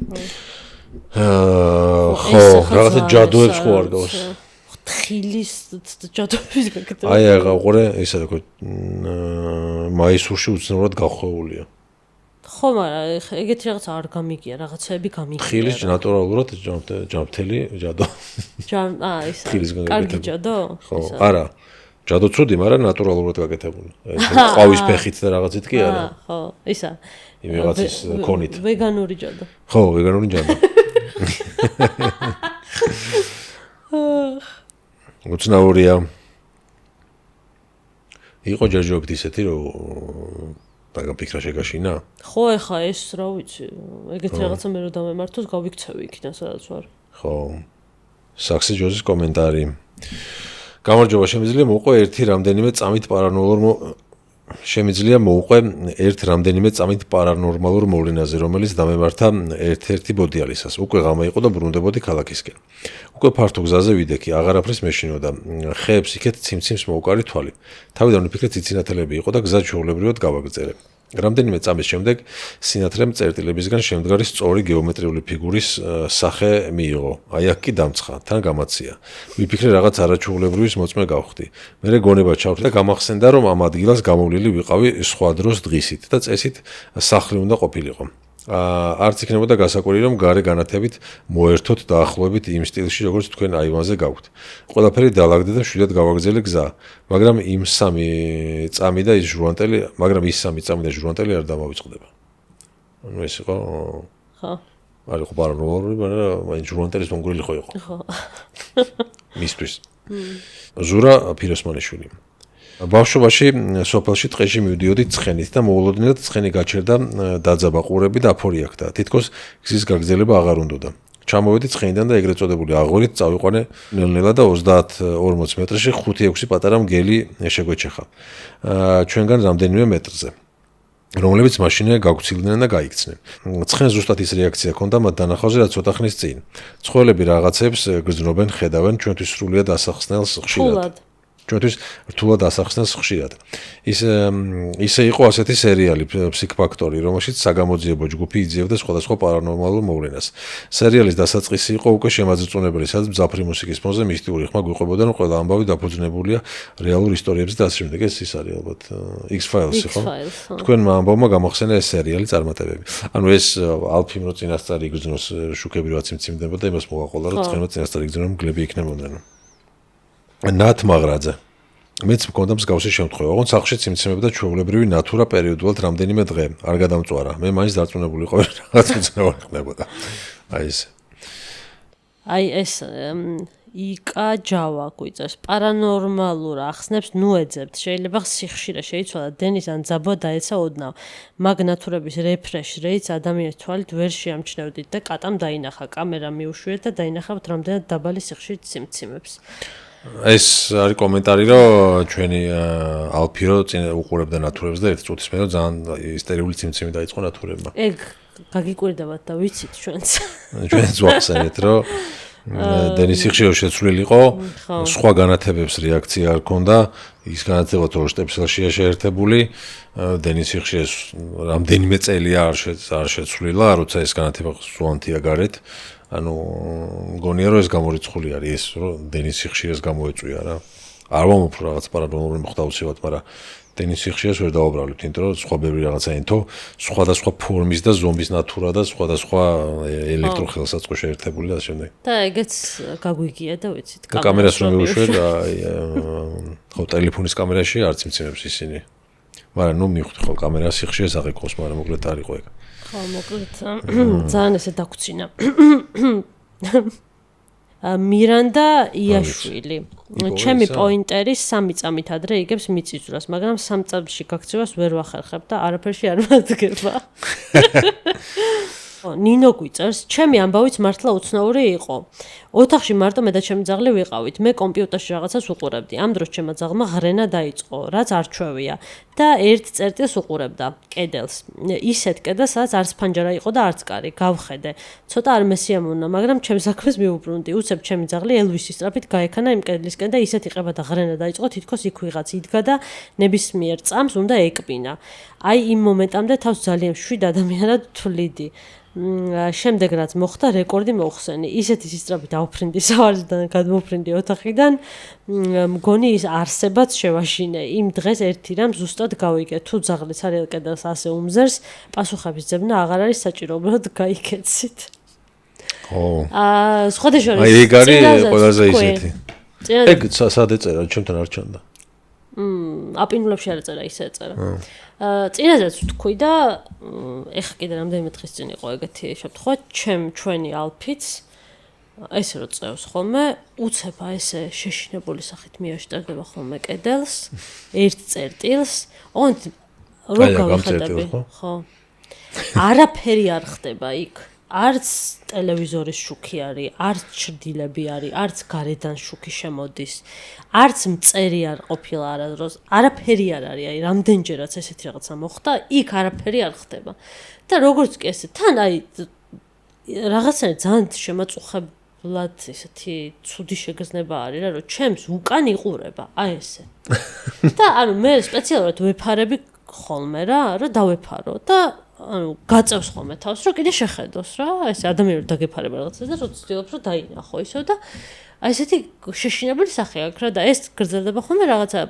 ხო, რაღაცა ჯადოებს ხო არ გავს. თხილის ჯადოების გაკეთება. აი აყურე, ისა რა ქვია, მაისურში უცნაურად გახვეულია. ხო, მაგრამ ეგეთი რაღაცა არ გამიგია, რაღაცები გამიგია. თხილის ნატურალურად ჯამთელი ჯადო. ის კარგი ჯადო? ხო, არა. ჯადო ცუდი, მაგრამ ნატურალურად გაკეთებული. ყვავის ფეხით და რაღაცით კი არა. ხო, ისა. იმ რაღაცის ქონით. ვეგანური ჯადო. ხო, ვეგანური ჯადო. უცნაურია. იყო ჯერჯერობით ისეთი, რომ დაგაფიქრა შეგაშინა? ხო, ეხა ეს რა ვიცი, ეგეთი რაღაცა მე რომ დამემართოს, გავიქცევი იქიდან სადაც ვარ. ხო. საქსი ჯოზის კომენტარი. გამარჯობა, შემიძლია მოუყვე ერთი რამდენიმე წამით პარანორმალურ მოვლენაზე, რომელიც დამემართა ერთ-ერთი ბოდიალისას. უკვე ღამე იყო და ბრუნდებოდი ქალაქისკენ. უკვე ფართო გზაზე ვიდექი, აღარაფრის მეშინოდა. ხეებს იქეთ ციმციმს მოუყარი თვალი. თავიდან ვიფიქრე ციცინათელები იყო და გზა ჩვეულებრივად გავაგრძელე. რამდენიმე წამის შემდეგ სინათლემ წერტილებისგან შემდგარი სწორი გეომეტრიული ფიგურის სახე მიიღო. აი აქ კი დამცხა, თან გამაცია. ვიფიქრე რაღაც არაჩვეულებრივის მოწმე გავხდი. მერე გონება ჩავთვლი და გამახსენდა, რომ ამ ადგილას გამოვლილი ვიყავი სხვა დროს დღისით და წესით სახლი უნდა ყოფილიყო. არც იქნებოდა გასაკვირი, რომ გარე განათებით მოერთოთ დაახლოებით იმ სტილში, როგორც თქვენ აივანზე გაქვთ. ყველაფერი დაალაგდა და მშვიდად გავაგრძელე გზა, მაგრამ ის სამი წამი და ჟურნალტელი არ დამავიწყდება. ანუ ეს იყო ხო. არ იყო პარანორმალური, მაგრამ მაინც ჟურნალტელის მონგრელი ხო იყო. ხო. მისთვის. ზურა ფიროსმანიშვილი. ბავშვობაში სოფელში ტყეში მივდიოდი ცხენით და მოულოდნელად ცხენი გაჩერდა დაძაბაყურები და აფორი აქდა. თითქოს გზის გაგრძელება აღარ უნდოდა. ჩამოვედი ცხენიდან და ეგრეთ წოდებული აღორით წავიყვანე ნელ-ნელა და 30-40 მეტრში 5-6 პატარა მგელი შეგვეჩეხა. ჩვენგან რამდენიმე მეტრზე, რომლებიც მაშინე გაგვცილდნენ და გაიქცნენ. ცხენს ზუსტად ის რეაქცია ჰქონდა მათ დანახვაზე, რაც ცოტა ხნის წინ. ცხოველები რაღაცებს გრძნობენ, ხედავენ, ჩვენთვის სრულიად ასახსნელს ხშირად. ჩვენთვის რთულად ასახსნელს ხშირად. ისე იყო ასეთი სერიალი Psych Factory, რომელშიც საგამოძიებო ჯგუფი იძიებდა სხვადასხვა პარანორმალურ მოვლენას. სერიალის დასაწყისი იყო უკვე შემაძრწუნებელი, სადაც მძაფრი მუსიკის ფონზე მისტიური ხმა გვიყვებოდა, რომ ყველა ამბავი დაფუძნებულია რეალურ ისტორიებზე და ასე შემდეგ. ეს ის არის ალბათ X-Files, ხო? თქვენმა ამბავმა გამახსენა ეს სერიალი წარმატებები. ანუ ეს ალფიმ რო წინასწარი იგრძნოს შუქები რაც იმციმდებოდა, იმას მოვაყოლა, რომ ცხენმა წინასწარი იგრძნოს მგლები იქნებოდნენ. ნათ მაღრაძე. მეც მქონდა მსგავსი შემთხვევა. ოღონდ სახლში ციმციმებდა ჩვეულებრივი ნატურა პერიოდულად რამდენიმე დღე. არ გადამწვარა. მე მაინც დარწმუნებული ვიყავი, რაღაც უცნაური ხდებოდა. აი ეს. აი ეს იკა ჯავა გვიწევს. პარანორმალურ ახსნებს ნუ ეძებთ. შეიძლება სიხშირე შეიცვალა დენის ან ძაბვა დაეცა ოდნავ. მაგ ნატურების რეფრეშ რეიც ადამიანის თვალით ვერ შეამჩნევდით და კატამ დაინახა. კამერა მიუშვიეთ და დაინახავთ რამდენად დაბალი სიხშირით ციმციმებს. ეს არის კომენტარი, რომ ჩვენი ალფირო წინ უყურებდა ნატურებს და ერთ წუთის მერე ძალიან ისტერიული ციმციმი დაიწყო ნატურებმა. ეგ გაგიკვირდებათ და ვიცით ჩვენც. ჩვენც ვახსენეთ, რომ დენის სიხშირე შეცვლილი იყო, სხვა განათებებს რეაქცია არ ჰქონდა, ის განათება თორე შტეპსელშია შეერთებული, დენის სიხშირე რამდენიმე წელია არ შეცვლილა, როცა ეს განათება სვანთია გარეთ. ანუ მგონია რომ ეს გამორიცხული არის ეს რომ დენის სიხშირეს გამოეწვია რა. არ ვამოფრ რაღაც პარანორმალური მოხდა უცებად, მაგრამ დენის სიხშირეს ვერ დაუბრალებთ, იმიტომ რომ სხვა ბევრი რაღაცა ენთო, სხვადასხვა ფორმის და ზომის ნატურა და სხვადასხვა ელექტროხელსაწყო შეერთებული და ასე შემდეგ. და ეგეც გაგვიგია და ვიცით, კამერას რომ მივუშვერ, ხო ტელეფონის კამერაში არც მცემებს ისინი. მაგრამ ნუ მივხვდი ხო კამერას სიხშირეს აღიქოს, მაგრამ მოკლედ არ იყო ეგ. ხო, მოკლედ ძალიან ესე დაგვრცინა. მირანდა იაშვილი. ჩემი პოინტერი 3 წამით ადრე იგებს მიწისძვრას, მაგრამ 3 წამში გაქცევას ვერ ვახერხებ და არაფერში არ მადგება. ნინო გვიწერს, ჩემი ამბავიც მართლა უცნაური იყო. ოთახში მარტო მე და ჩემი ძაღლი ვიყავით. მე კომპიუტერში რაღაცას უყურებდი. ამ დროს ჩემმა ძაღლმა ღრენა დაიწყო, რაც არ ჩვევია და ერთ წერტილს უყურებდა, კედელს. ისეთ კედელს, სადაც არც ფანჯარა იყო და არც კარი. გავხედე. ცოტა არ მესიამოვნა, მაგრამ ჩემს საქმეს მივუბრუნდი. უცებ ჩემი ძაღლი ელვისის სწრაფით გაექანა იმ კედლისკენ და ისეთ იყება და ღრენა დაიწყო, თითქოს იქ ვიღაც იდგა და ნებისმიერ წამს უნდა ეკბინა. აი იმ მომენტამდე თავს ძალიან შვიდ ადამიანად თვლიდი. შემდეგ რაც მოხდა რეკორდი მოხსენი. ისეთი სისწრაფით ავფრინდი სავარიდან, გადმოფრინდი ოთახიდან, მგონი ის არსებაც შევაშინე. იმ დღეს ერთი რამ ზუსტად გავიგე. თუ ძაღლი ცარიელ კედელს ასე უმზერს, პასუხების ძებნა აღარ არის საჭირო, უბრალოდ გაიქეცით. სხვადასხვა აი ეგ არის ყველაზე ისეთი. ეგ სად ეწერა, ჩემთან არ ჩანდა. აპინულებში არ ეწერა, ისე ეწერა. წინაზეც ვთქვი და ეხა კიდე რამდენიმე დღის წინ იყო ეგეთი შემთხვევა, ჩვენი ალფიც ესე რო წევს ხოლმე, უცებ ესე შეშინებული სახით მიაშტერდება ხოლმე კედელს, ერთ წერტილს, ოღონდ რო გავხედები, ხო. არაფერი არ ხდება იქ. არც ტელევიზორის შუქი არის, არც ჩრდილები არის, არც გარედან შუქი შემოდის, არც მწერი არ ყოფილა არადროს, არაფერი არ არის, აი რამდენჯერაც ესეთი რაღაცა მოხდა, იქ არაფერი არ ხდება. და როგორც კი ესე, თან აი რაღაცნაირად ძალიან შემაწუხებლად ესეთი ცუდი შეგრძნება არის რა, რომ ჩემს უკან იყურება, აი ესე. და ანუ მე სპეციალურად ვეფარები ხოლმე რა, რომ დავეფარო და ანუ გაწევს ხოლმე თავს, რომ კიდე შეხედოს რა, ესე ადამიანური დაგეფარება რაღაცას და რო ცდილობს რომ დაინახო ისო და აი ესეთი შეშინებული სახე აქვს რა და ეს გრძელდება ხოლმე რაღაცა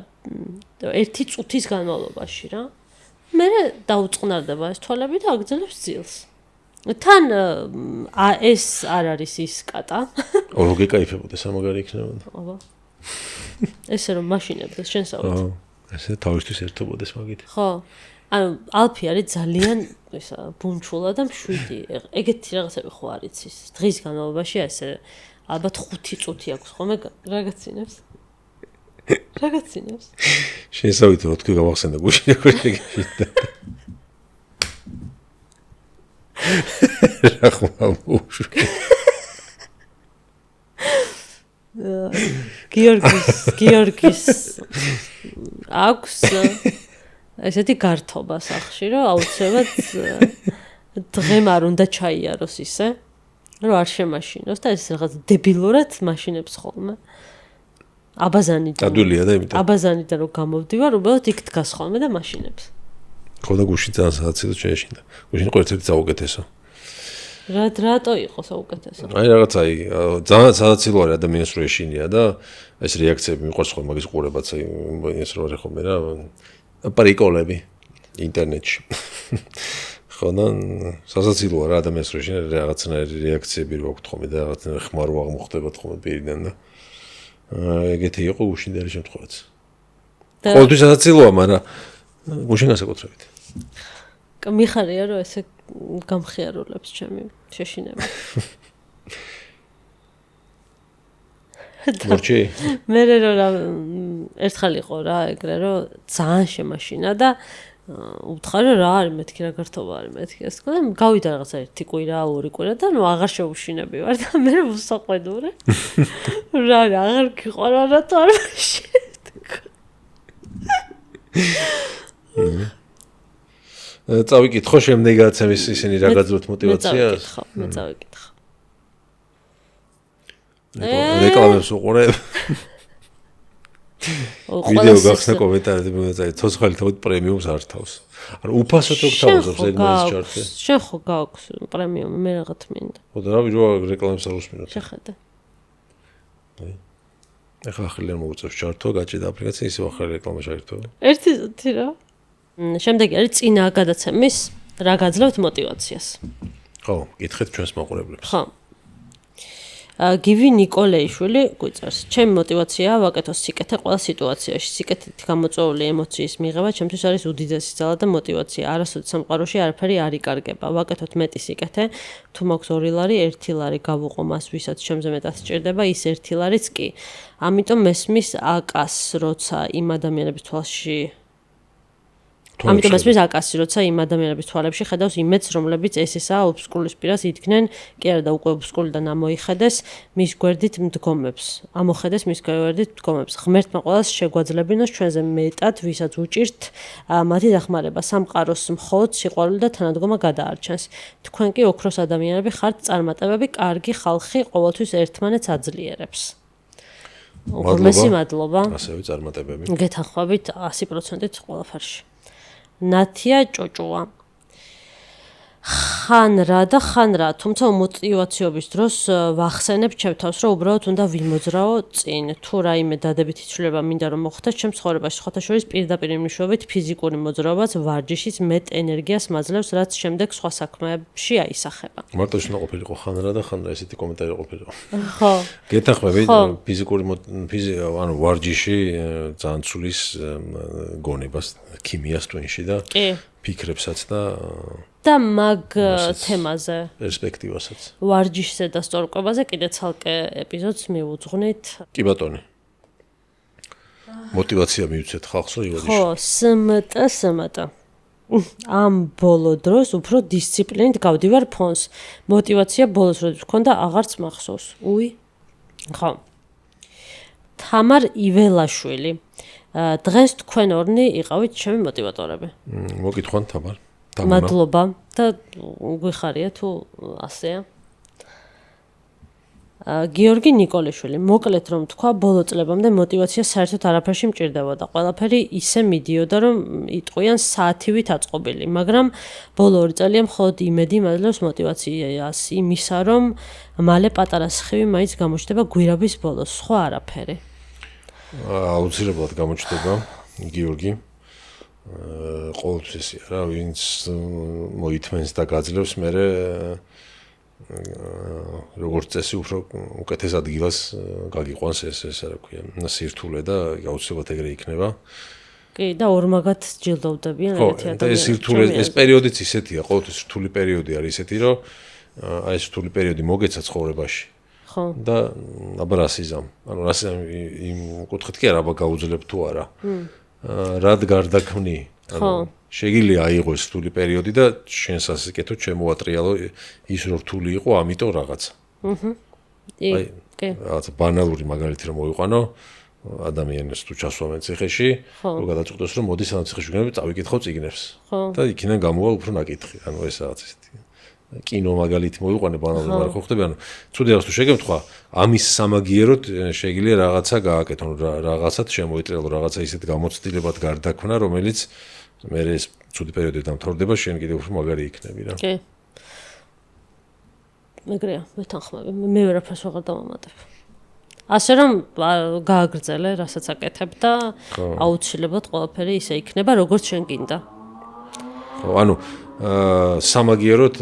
1 წუთის განმავლობაში რა. მე დაუწყნარდება ეს თვალები და აგრძელებს ძილს. თან ეს არ არის ის კატა. რო გეკაიფებოდეს ამაგარი იქნებოდა. აბა. ესე რომ მაშინებდეს შენსავით. ესე თავისთვის ერთობოდეს მაგით. ხო. ანუ ალფი არის ძალიან ისა ბუნჩულა და მშვიდი. ეგეთი რაღაცები ხო არ იცის. დღის განმავლობაში ესე ალბათ 5 წუთი აქვს ხოლმე რაღაცინებს. რაღაცინებს. შენსავით რო თქვი გავახსენდა გუშინ ეგეთი. რა ხმა მუშ. გიორგის აქვს ესეთი გართობა სახში, რომ აუცილებლად დღემ არ უნდა ჩაიაროს ისე, რომ არ შემაშინოს და ეს რაღაც დებილურად მაშინებს ხოლმე. აბაზანიდან რომ გამოვდივარ, უბრალოდ იქ დგას ხოლმე და მაშინებს. ხო და გუშინ ძალიან საოცრად შეეშინდა. გუშინ ყერთები საუკეთესო. რატო იყო საუკეთესო? აი რაღაც აი ძალიან საოცილო არის ადამიანს რო ეშინია და ეს რეაქციები მიყვარს ხოლმე მაგის ყურებაც აი ეს რო არის ხოლმე რა პრიკოლები ინტერნეტში. ხო და სასაცილოა რა ადამიანს რო ეშინია რაღაცნაირი რეაქციები რო აქვს ხოლმე და რაღაცნაირი ხმარო აღმოხდება ხოლმე პირიდან და ეგეთი იყო გუშინ და შემთხვევაც. ყოველთვის სასაცილოა, მაგრამ გუშინ განსაკუთრებით. მიხარია რომ ესე გამხიარულებს ჩემი შეშინება. მორჩი? მე ერთხელ იყო რა ეგრე რომ ძალიან შემაშინა და უთხარი რა არის მეთქი რა გართობა არის მეთქი ეს და გავიდა რაღაცა 1 კვირა 2 კვირა და ნუ აღარ შეუშინები ვარ და მე ვუსაყვედურე. რა აღარ გიყვარა რატო არ შედგა. წავიკითხო შემდეგაც ამის ისინი რა გაძლევთ мотиваციას? მე წავიკითხო. რეკლამებს უყურებ. ვიდეო გახსნა კომენტარები მოეწაი ცოცხალი თავით პრემიუმს არ თავს. ანუ უფასოდ ოქტავაზობს ეგ მას ჩარტი. შენ ხო გაქვს პრემიუმი მე რაღაც მინდა. ხო და რა ვიჯო რეკლამებს არ უსმინოთ. შეხედე. ეხლა ახალი არ მოუწევს ჩარტო, გაჭირდა აპლიკაცია ისე ახალი რეკლამა შეერთო. ერთი წუთი რა. შემდეგი არის წინა გადაცემის რა გაძლევთ мотиваციას. ხო, კითხეთ ჩვენს მაყურებლებს. ხო. გივი ნიკოლეიშვილი გვიწერს. ჩემი მოტივაციაა ვაკეთო სიკეთე ყველა სიტუაციაში. სიკეთით გამოწვეული ემოციის მიღება ჩემთვის არის უდიდესი ძალა და მოტივაცია. არასოდეს სამყაროში არაფერი არ იკარგება. ვაკეთოთ მეტი სიკეთე. თუ მაქვს 2 ლარი, 1 ლარი გავუყო მას, ვისაც ჩემზე მეტად სჭირდება, ის 1 ლარიც კი. ამიტომ მესმის აკას, როცა იმ ადამიანების თვალში ამიტომ მესმის აკასი, როცა იმ ადამიანების თვალებში ხედავს იმედს, რომლებიც ესესაა ობსკურის პირას იდგნენ, კი არა და უკვე ობსკურიდან ამოიხედეს მის გვერდით მდგომებს. ამოხედეს მის გვერდით მდგომებს. ღმერთმა ყველას შეგვაძლებინოს ჩვენზე მეტად, ვისაც უჭირთ მათი დახმარება. სამყაროს მხოლოდ სიყვარული და თანადგომა გადაარჩენს. თქვენ კი ოქროს ადამიანები ხართ, წარმატებები, კარგი ხალხი ყოველთვის ერთმანეთს აძლიერებს. უღრმესი მადლობა. ასევე წარმატებები. გეთანხმებით 100%-ით ყველაფერში. ნათია ჭოჭუა ხანრა, თუმცა მოტივაციობის დროს ვახსენებ ჩემ თავს, რომ უბრალოდ უნდა ვიმოძრაო წინ. თუ რაიმე დადებითი ცვლილება მინდა რომ მოხდეს ჩემ ცხოვრებაში, სხვათა შორის პირდაპირ მნიშვნელობით ფიზიკური მოძრაობაც ვარჯიშის მეტ ენერგიას მაძლევს, რაც შემდეგ სხვა საქმეებში აისახება. მარტო შენ ყოფილიყო ხანრა და ხანრა ესეთი კომენტარი ყოფილიყო. ხო. გეთანხმები ფიზიკური ანუ ვარჯიში ძალიან ცulis გონებას, ქიმიას twinში და ფიქრებსაც და მაგ თემაზე პერსპექტივასაც ვარჯიშზე და სწორკვებაზე კიდე ცალკე ეპიზოდს მივუძღვნით. კი ბატონი. მოტივაცია მივცეთ ხალხს რომ ივადიშო. ხო, სმტ. ამ ბოლო დროს უფრო დისციპლინით გავდივარ ფონს. მოტივაცია ბოლოს როდის მქონდა აღარც მახსოვს. ხო. თამარ იველაშვილი. დღეს თქვენ ორნი იყავით ჩემი მოტივატორები. მოგითხოვან თამარ. მადლობა და გვიხარია თუ ასეა. გიორგი ნიკოლეშვილი, მოკლედ რომ თქვა, ბოლო წლებამდე მოტივაცია საერთოდ არაფერში მჭირდებოდა. ყველაფერი ისე მიდიოდა, რომ იტყვიან საათივით აწყობილი, მაგრამ ბოლო 2 წელია მხოლოდ იმედი მაძლევს მოტივაციას იმისა, რომ მალე პატარა სხივი მაინც გამოჩნდება გვირაბის ბოლოს, სხვა არაფერი. აუცილებლად გამოჩნდება, გიორგი. ყოველთვის ისია რა, ვინც მოითმენს და გაძლევს, მერე როგორც წესი უფრო უკეთეს ადგილას გაგიყვანს ეს რა ქვია, სირთულე და აუცილებლად ეგრე იქნება. კი, და ორმაგად ჯილდოვდებიან ერთი ადამიანი. და ეს სირთულე, ეს პერიოდიც ისეთია, ყოველთვის რთული პერიოდი არის ისეთი, რომ აი ეს რთული პერიოდი მოგეცა ცხოვრებაში. ხო. და აბა რასიზამ. ანუ რასიზამ იმ კუთხით კი არა, აბა გაუძლებ თუ არა. რად გარდაქმნი? ხო. შეგიძლია აიღოს რთული პერიოდი და შენს ასიკეთო, შემოატრიალო ის რომ რთული იყო, ამიტომ რაღაცა. კი. რაღაცა ბანალური მაგალითი რომ მოვიყვანო, ადამიანებს თუ ჩასვამენ ციხეში, რომ გადაწყვეტოს რომ მოდი სანამ ციხეში ვიგნები, წავიკითხავ წიგნებს. და იქიდან გამოვა უფრო ნაკითხი. ანუ ეს რაღაც ესეთი. კინო მაგალითი მოვიყვანე ბანალური, მაგრამ ხო ხდება, ანუ ცუდი რაღაც თუ შეგემთხვა, ამის სამაგიეროდ შეგიძლია რაღაცა გააკეთო, რაღაცად შემოიტრიალო, რაღაცა ისეთ გამოცდილებად გარდაქმნა, რომელიც მე ეს ცუდი პერიოდი დამთავრდება, შენ კიდევ უფრო მაგარი იქნები რა. კი. მეგრეა, მეთანხმები, მე ვერაფერს ვაღარ დავამატებ. ასე რომ გააგრძელე, რასაც აკეთებ და აუცილებლად ყველაფერი ისე იქნება, როგორც შენ გინდა. ხო, ანუ სამაგიეროდ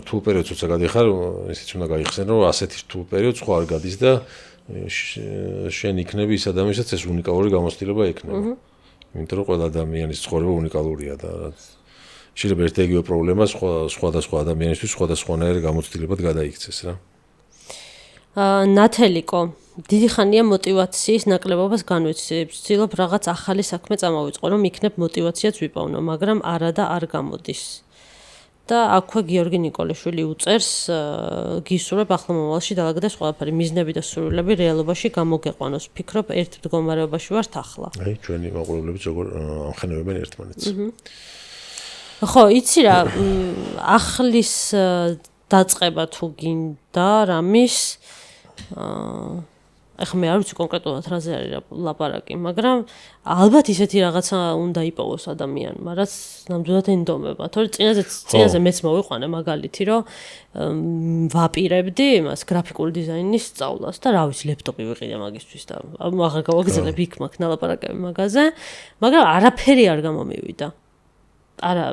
რთულ პერიოდს როცა გადიხარ, ისიც უნდა გაიხსენ, რომ ასეთი რთულ პერიოდს ხო არ გადის და შენ იქნები ის ადამიანი, ვისაც ეს უნიკალური გამოცდილება ექნება. იმიტომ რომ ყველა ადამიანის ცხოვრება უნიკალურია და შეიძლება ერთ-ერთი პრობლემა სხვადასხვა ადამიანისთვის სხვადასხვანაირ გამოცდილებად გადაიქცეს რა. ნათელიკო, დიდი ხანია მოტივაციის ნაკლებობას განვიცდებ. ვცდილობ რაღაც ახალი საქმე წამოვიწყო, რომ იქნებ მოტივაციაც ვიპოვნო, მაგრამ არა და არ გამოდის. და აქვე გიორგი ნიკოლეშვილი უწერს, გისურვებ ახლა მომავალში დაალაგდეს ყველაფერი, მიზნები და სურვილები რეალობაში გამოგეყვანოს. ფიქრობ, ერთ მდგომარეობაში ვართ ახლა. აი, ჩვენი მაყურებლებიც როგორ ამხენებენ ერთმანეთს. ხო, იცი რა, ახლის დაწყება თუ გინდა რამის ეხლა მე არ ვიცი კონკრეტულად რაზე არის ლაპარაკი, მაგრამ ალბათ ისეთი რაღაცა უნდა იპოვოს ადამიანმა, რაც ნამდვილად ენდომება. თორე წინაზე მეც მოვიყვანე მაგალითი, რომ ვაპირებდი იმას გრაფიკული დიზაინის სწავლას და რა ვიცი, ლეპტოპი ვიყიდე მაგისთვის და აღარ გავაგზავნებ იქ მაგ ნალაპარაკები მაგაზე, მაგრამ არაფერი არ გამომივიდა. არა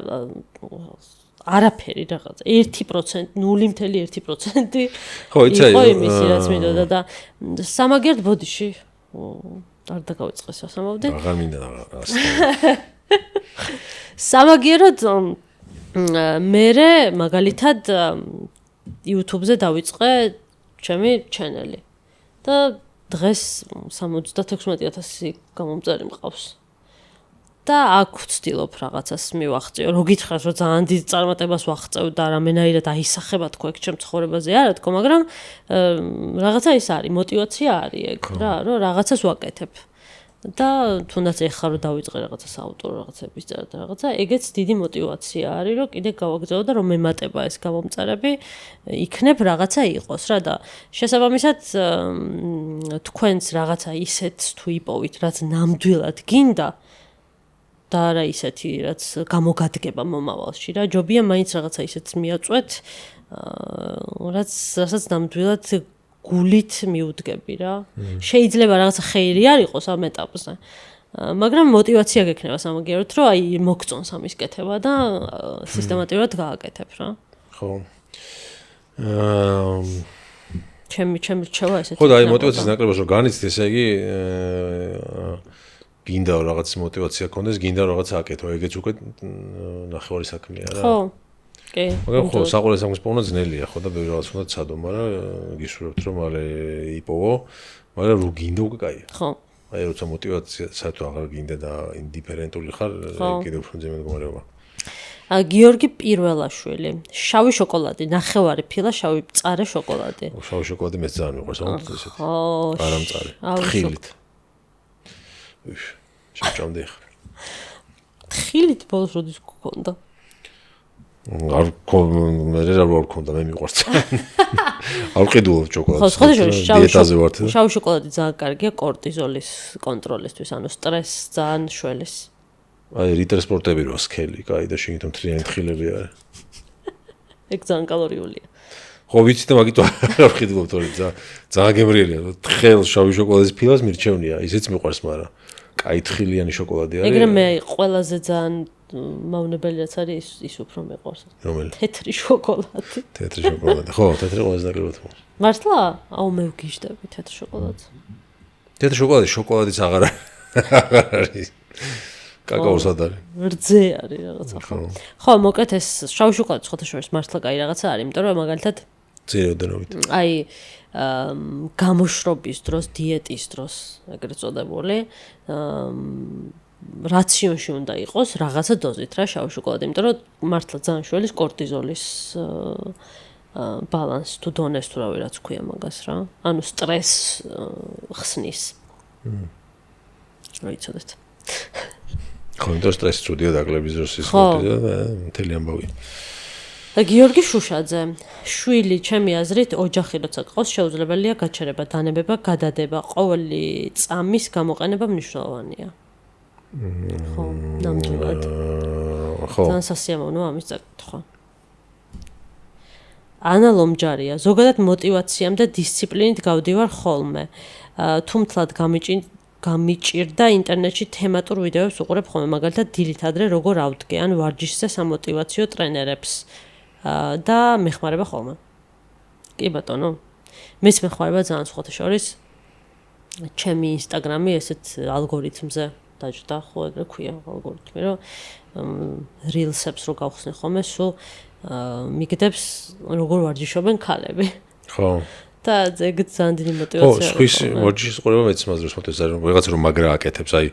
არაფერი რაღაცა 1%, 0.1%. ხო, იცი, იყო იმისი, რაც მინდოდა და სამაგერდ ბოდიში არ დაგავიწყეს ასამოვდი. აღარ მინდა რაღაც. სამაგეროდ მე მაგალითად YouTube-ზე დავიწყე ჩემი ჩანელი და დღეს 76,000 გამომწერი მყავს. და აქ ვცდილობ რაღაცას მივახწიო. რო გითხრათ, რომ ძალიან დიდ წარმატებას ვაღწევ და რამენაირად აისახება თქო ეგ ჩემ ცხოვრებაზე არა თქო, მაგრამ რაღაცა ის არის, мотиваცია არის ეგ რა, რომ რაღაცას ვაკეთებ. და თუნდაც ეხლა რომ დავიწყე რაღაცა საავტორო რაღაცების წერა და რაღაცა, ეგეც დიდი мотиваცია არის, რომ კიდე გავაგზავნო და რომ მემატება ეს გამომწერები, იქნებ რაღაცა იყოს რა და შესაბამისად თქვენც რაღაცა ისეთ თუ იპოვით, რაც ნამდვილად გინდა და არა ისეთი, რაც გამოგადგება მომავალში რა, ჯობია მაინც რაღაცა ისეთს მიაწვეთ, რასაც ნამდვილად გულით მიუდგები რა. შეიძლება რაღაცა ხეირი არ იყოს ამ ეტაპზე. მაგრამ мотиваცია გექნება სამაგეროდ, რომ აი მოგწონს ამის კეთება და სისტემატურად გააკეთებ რა. ხო. ჩემი რჩევა ესეთი. ხო და აი мотиваციის ნაკლებად რომ განიცდ, ესე იგი გინდა რაღაც мотиваცია გქონდეს, გინდა რაღაც აკეთო, ეგეც უკვე ნახევარი საქმეა რა. ხო. კი. მაგრამ ხო, საყურე სამის პოვნა ძნელია, ხო და ბევრი რაღაც უნდა ცადო, მაგრამ გისურვებთ რომ მალე იპოვო, მაგრამ რო გინდა უკვე კაია. ხო. აი როცა мотиваცია საერთოდ აღარ გინდა და ინდიფერენტული ხარ, კიდევ უფრო ძემ მდგომარეობა. გიორგი პირველაშვილი, შავი შოკოლადი, ნახევარი ფილა, შავი მწარე შოკოლადი. შავი შოკოლადი მეც ძალიან მიყვარს, ამიტომ ესეთი. ხო. არა მწარე. ხილით. შეჭამდე ხარ. ხილით ბოლოს როდის გქონდა? არ გქონდა, მე მიყვარს. არ ვყიდულობ შოკოლადს. ხო, დიეტაზე ვარ და შავი შოკოლადი ძალიან კარგია კორტიზოლის კონტროლისთვის, ანუ სტრესს ძალიან შველის. აი რიტერ სპორტები როა სქელი, კაი და შეგითო მთლიანი თხილები არის. ეგ ძალიან კალორიულია. ხო, ვიცი და მაგით არ ვყიდულობ, თორე ძალიან გემრიელია. თხელ შავი შოკოლადის ფილას მირჩევნია, ისეც მიყვარს, მაგრამ კაი თხილიანი შოკოლადი არის. ეგრე მე ყველაზე ძალიან მავნებელი რაც არის ის უფრო მეყვარს. რომელი? თეთრი შოკოლადი. თეთრი შოკოლადი. ხო, თეთრი ყველაზე ნაკლებად. მართლა? აუ მე ვგიჟდები თეთრ შოკოლადს. თეთრი შოკოლადის აღარ არის. კაკაოსად არის. რძე არის რაღაცა. ხო, მოკლედ ეს შავი შოკოლადი ხოთა შორის მართლა კაი რაღაცა არის, იმიტომ რომ მაგალითად ძირეოდენობით. აი გამოშრობის დროს, დიეტის დროს, ეგრეთ წოდებული, რაციონში უნდა იყოს რაღაცა დოზით რა შავი შოკოლადი, იმიტომ რომ მართლა ძალიან შველის კორტიზოლის ბალანს თუ დონეს თუ რავი რაც ქვია მაგას რა. ანუ სტრესს ხსნის. მოიცოდეთ. ხო, იმიტომ სტრესი წუდია დაკლების დროს ის მოდი და მთელი ამბავი. გიორგი შუშაძე, შვილი, ჩემი აზრით, ოჯახი როცა გყავს, შეუძლებელია გაჩერება, დანებება, გადადება, ყოველი წამის გამოყენება მნიშვნელოვანია. ხო, ნამდვილად. ხო. ძალიან სასიამოვნოა ამის წაკითხვა. ანა ლომჯარია, ზოგადად мотиваციამ და დისციპლინით გავდივარ ხოლმე. თუმთლად გამიჭირდა ინტერნეტში თემატურ ვიდეოებს უყურებ ხოლმე, მაგალითად დილით ადრე როგორ ავდგე ან ვარჯიშზე სამოტივაციო ტრენერებს და მეხმარება ხოლმე. კი ბატონო. მეც მეხმარება ძალიან სხვათა შორის. ჩემი ინსტაგრამი ესეთ ალგორითმზე დაჯდა, ხო ეგრე ქვია ალგორითმი, რომ rilsებს რო გავხსნი ხოლმე, სულ მიგდებს როგორ ვარჯიშობენ ქალები. ხო. და ეგ ძალიან დიდი мотиваციაა. ხო, სხვის ვარჯიშის ყურება მეც მაძლევს, მოთეს არის ვიღაცა რომ მაგრა აკეთებს, აი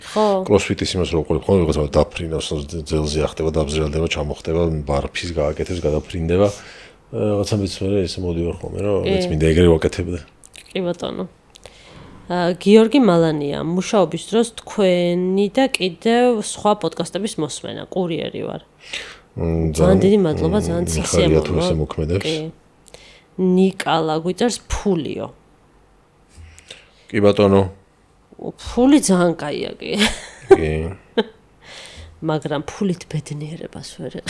კროსფიტის იმას რო ყურებ, ხოლმე ვიღაცა დაფრინავს, ძელზე ახტება, დაბზრალდება, ჩამოხტება, ბარფის გააკეთებს, გადაფრინდება. რაღაცა მეც მე ესე მოდივარ ხოლმე, რომ მეც მინდა ეგრე ვაკეთებდე. კი ბატონო. გიორგი მალანია, მუშაობის დროს თქვენი და კიდევ სხვა პოდკასტების მოსმენა, კურიერი ვარ. ძალიან დიდი მადლობა, ძალიან სასიამოვნოა. თუ ესე მოქმედებს. კი. ნიკალა გვიწერს ფულიო. კი ბატონო. ფული ძალიან კაია კი. კი. მაგრამ ფულით ბედნიერებას ვერ ეყ.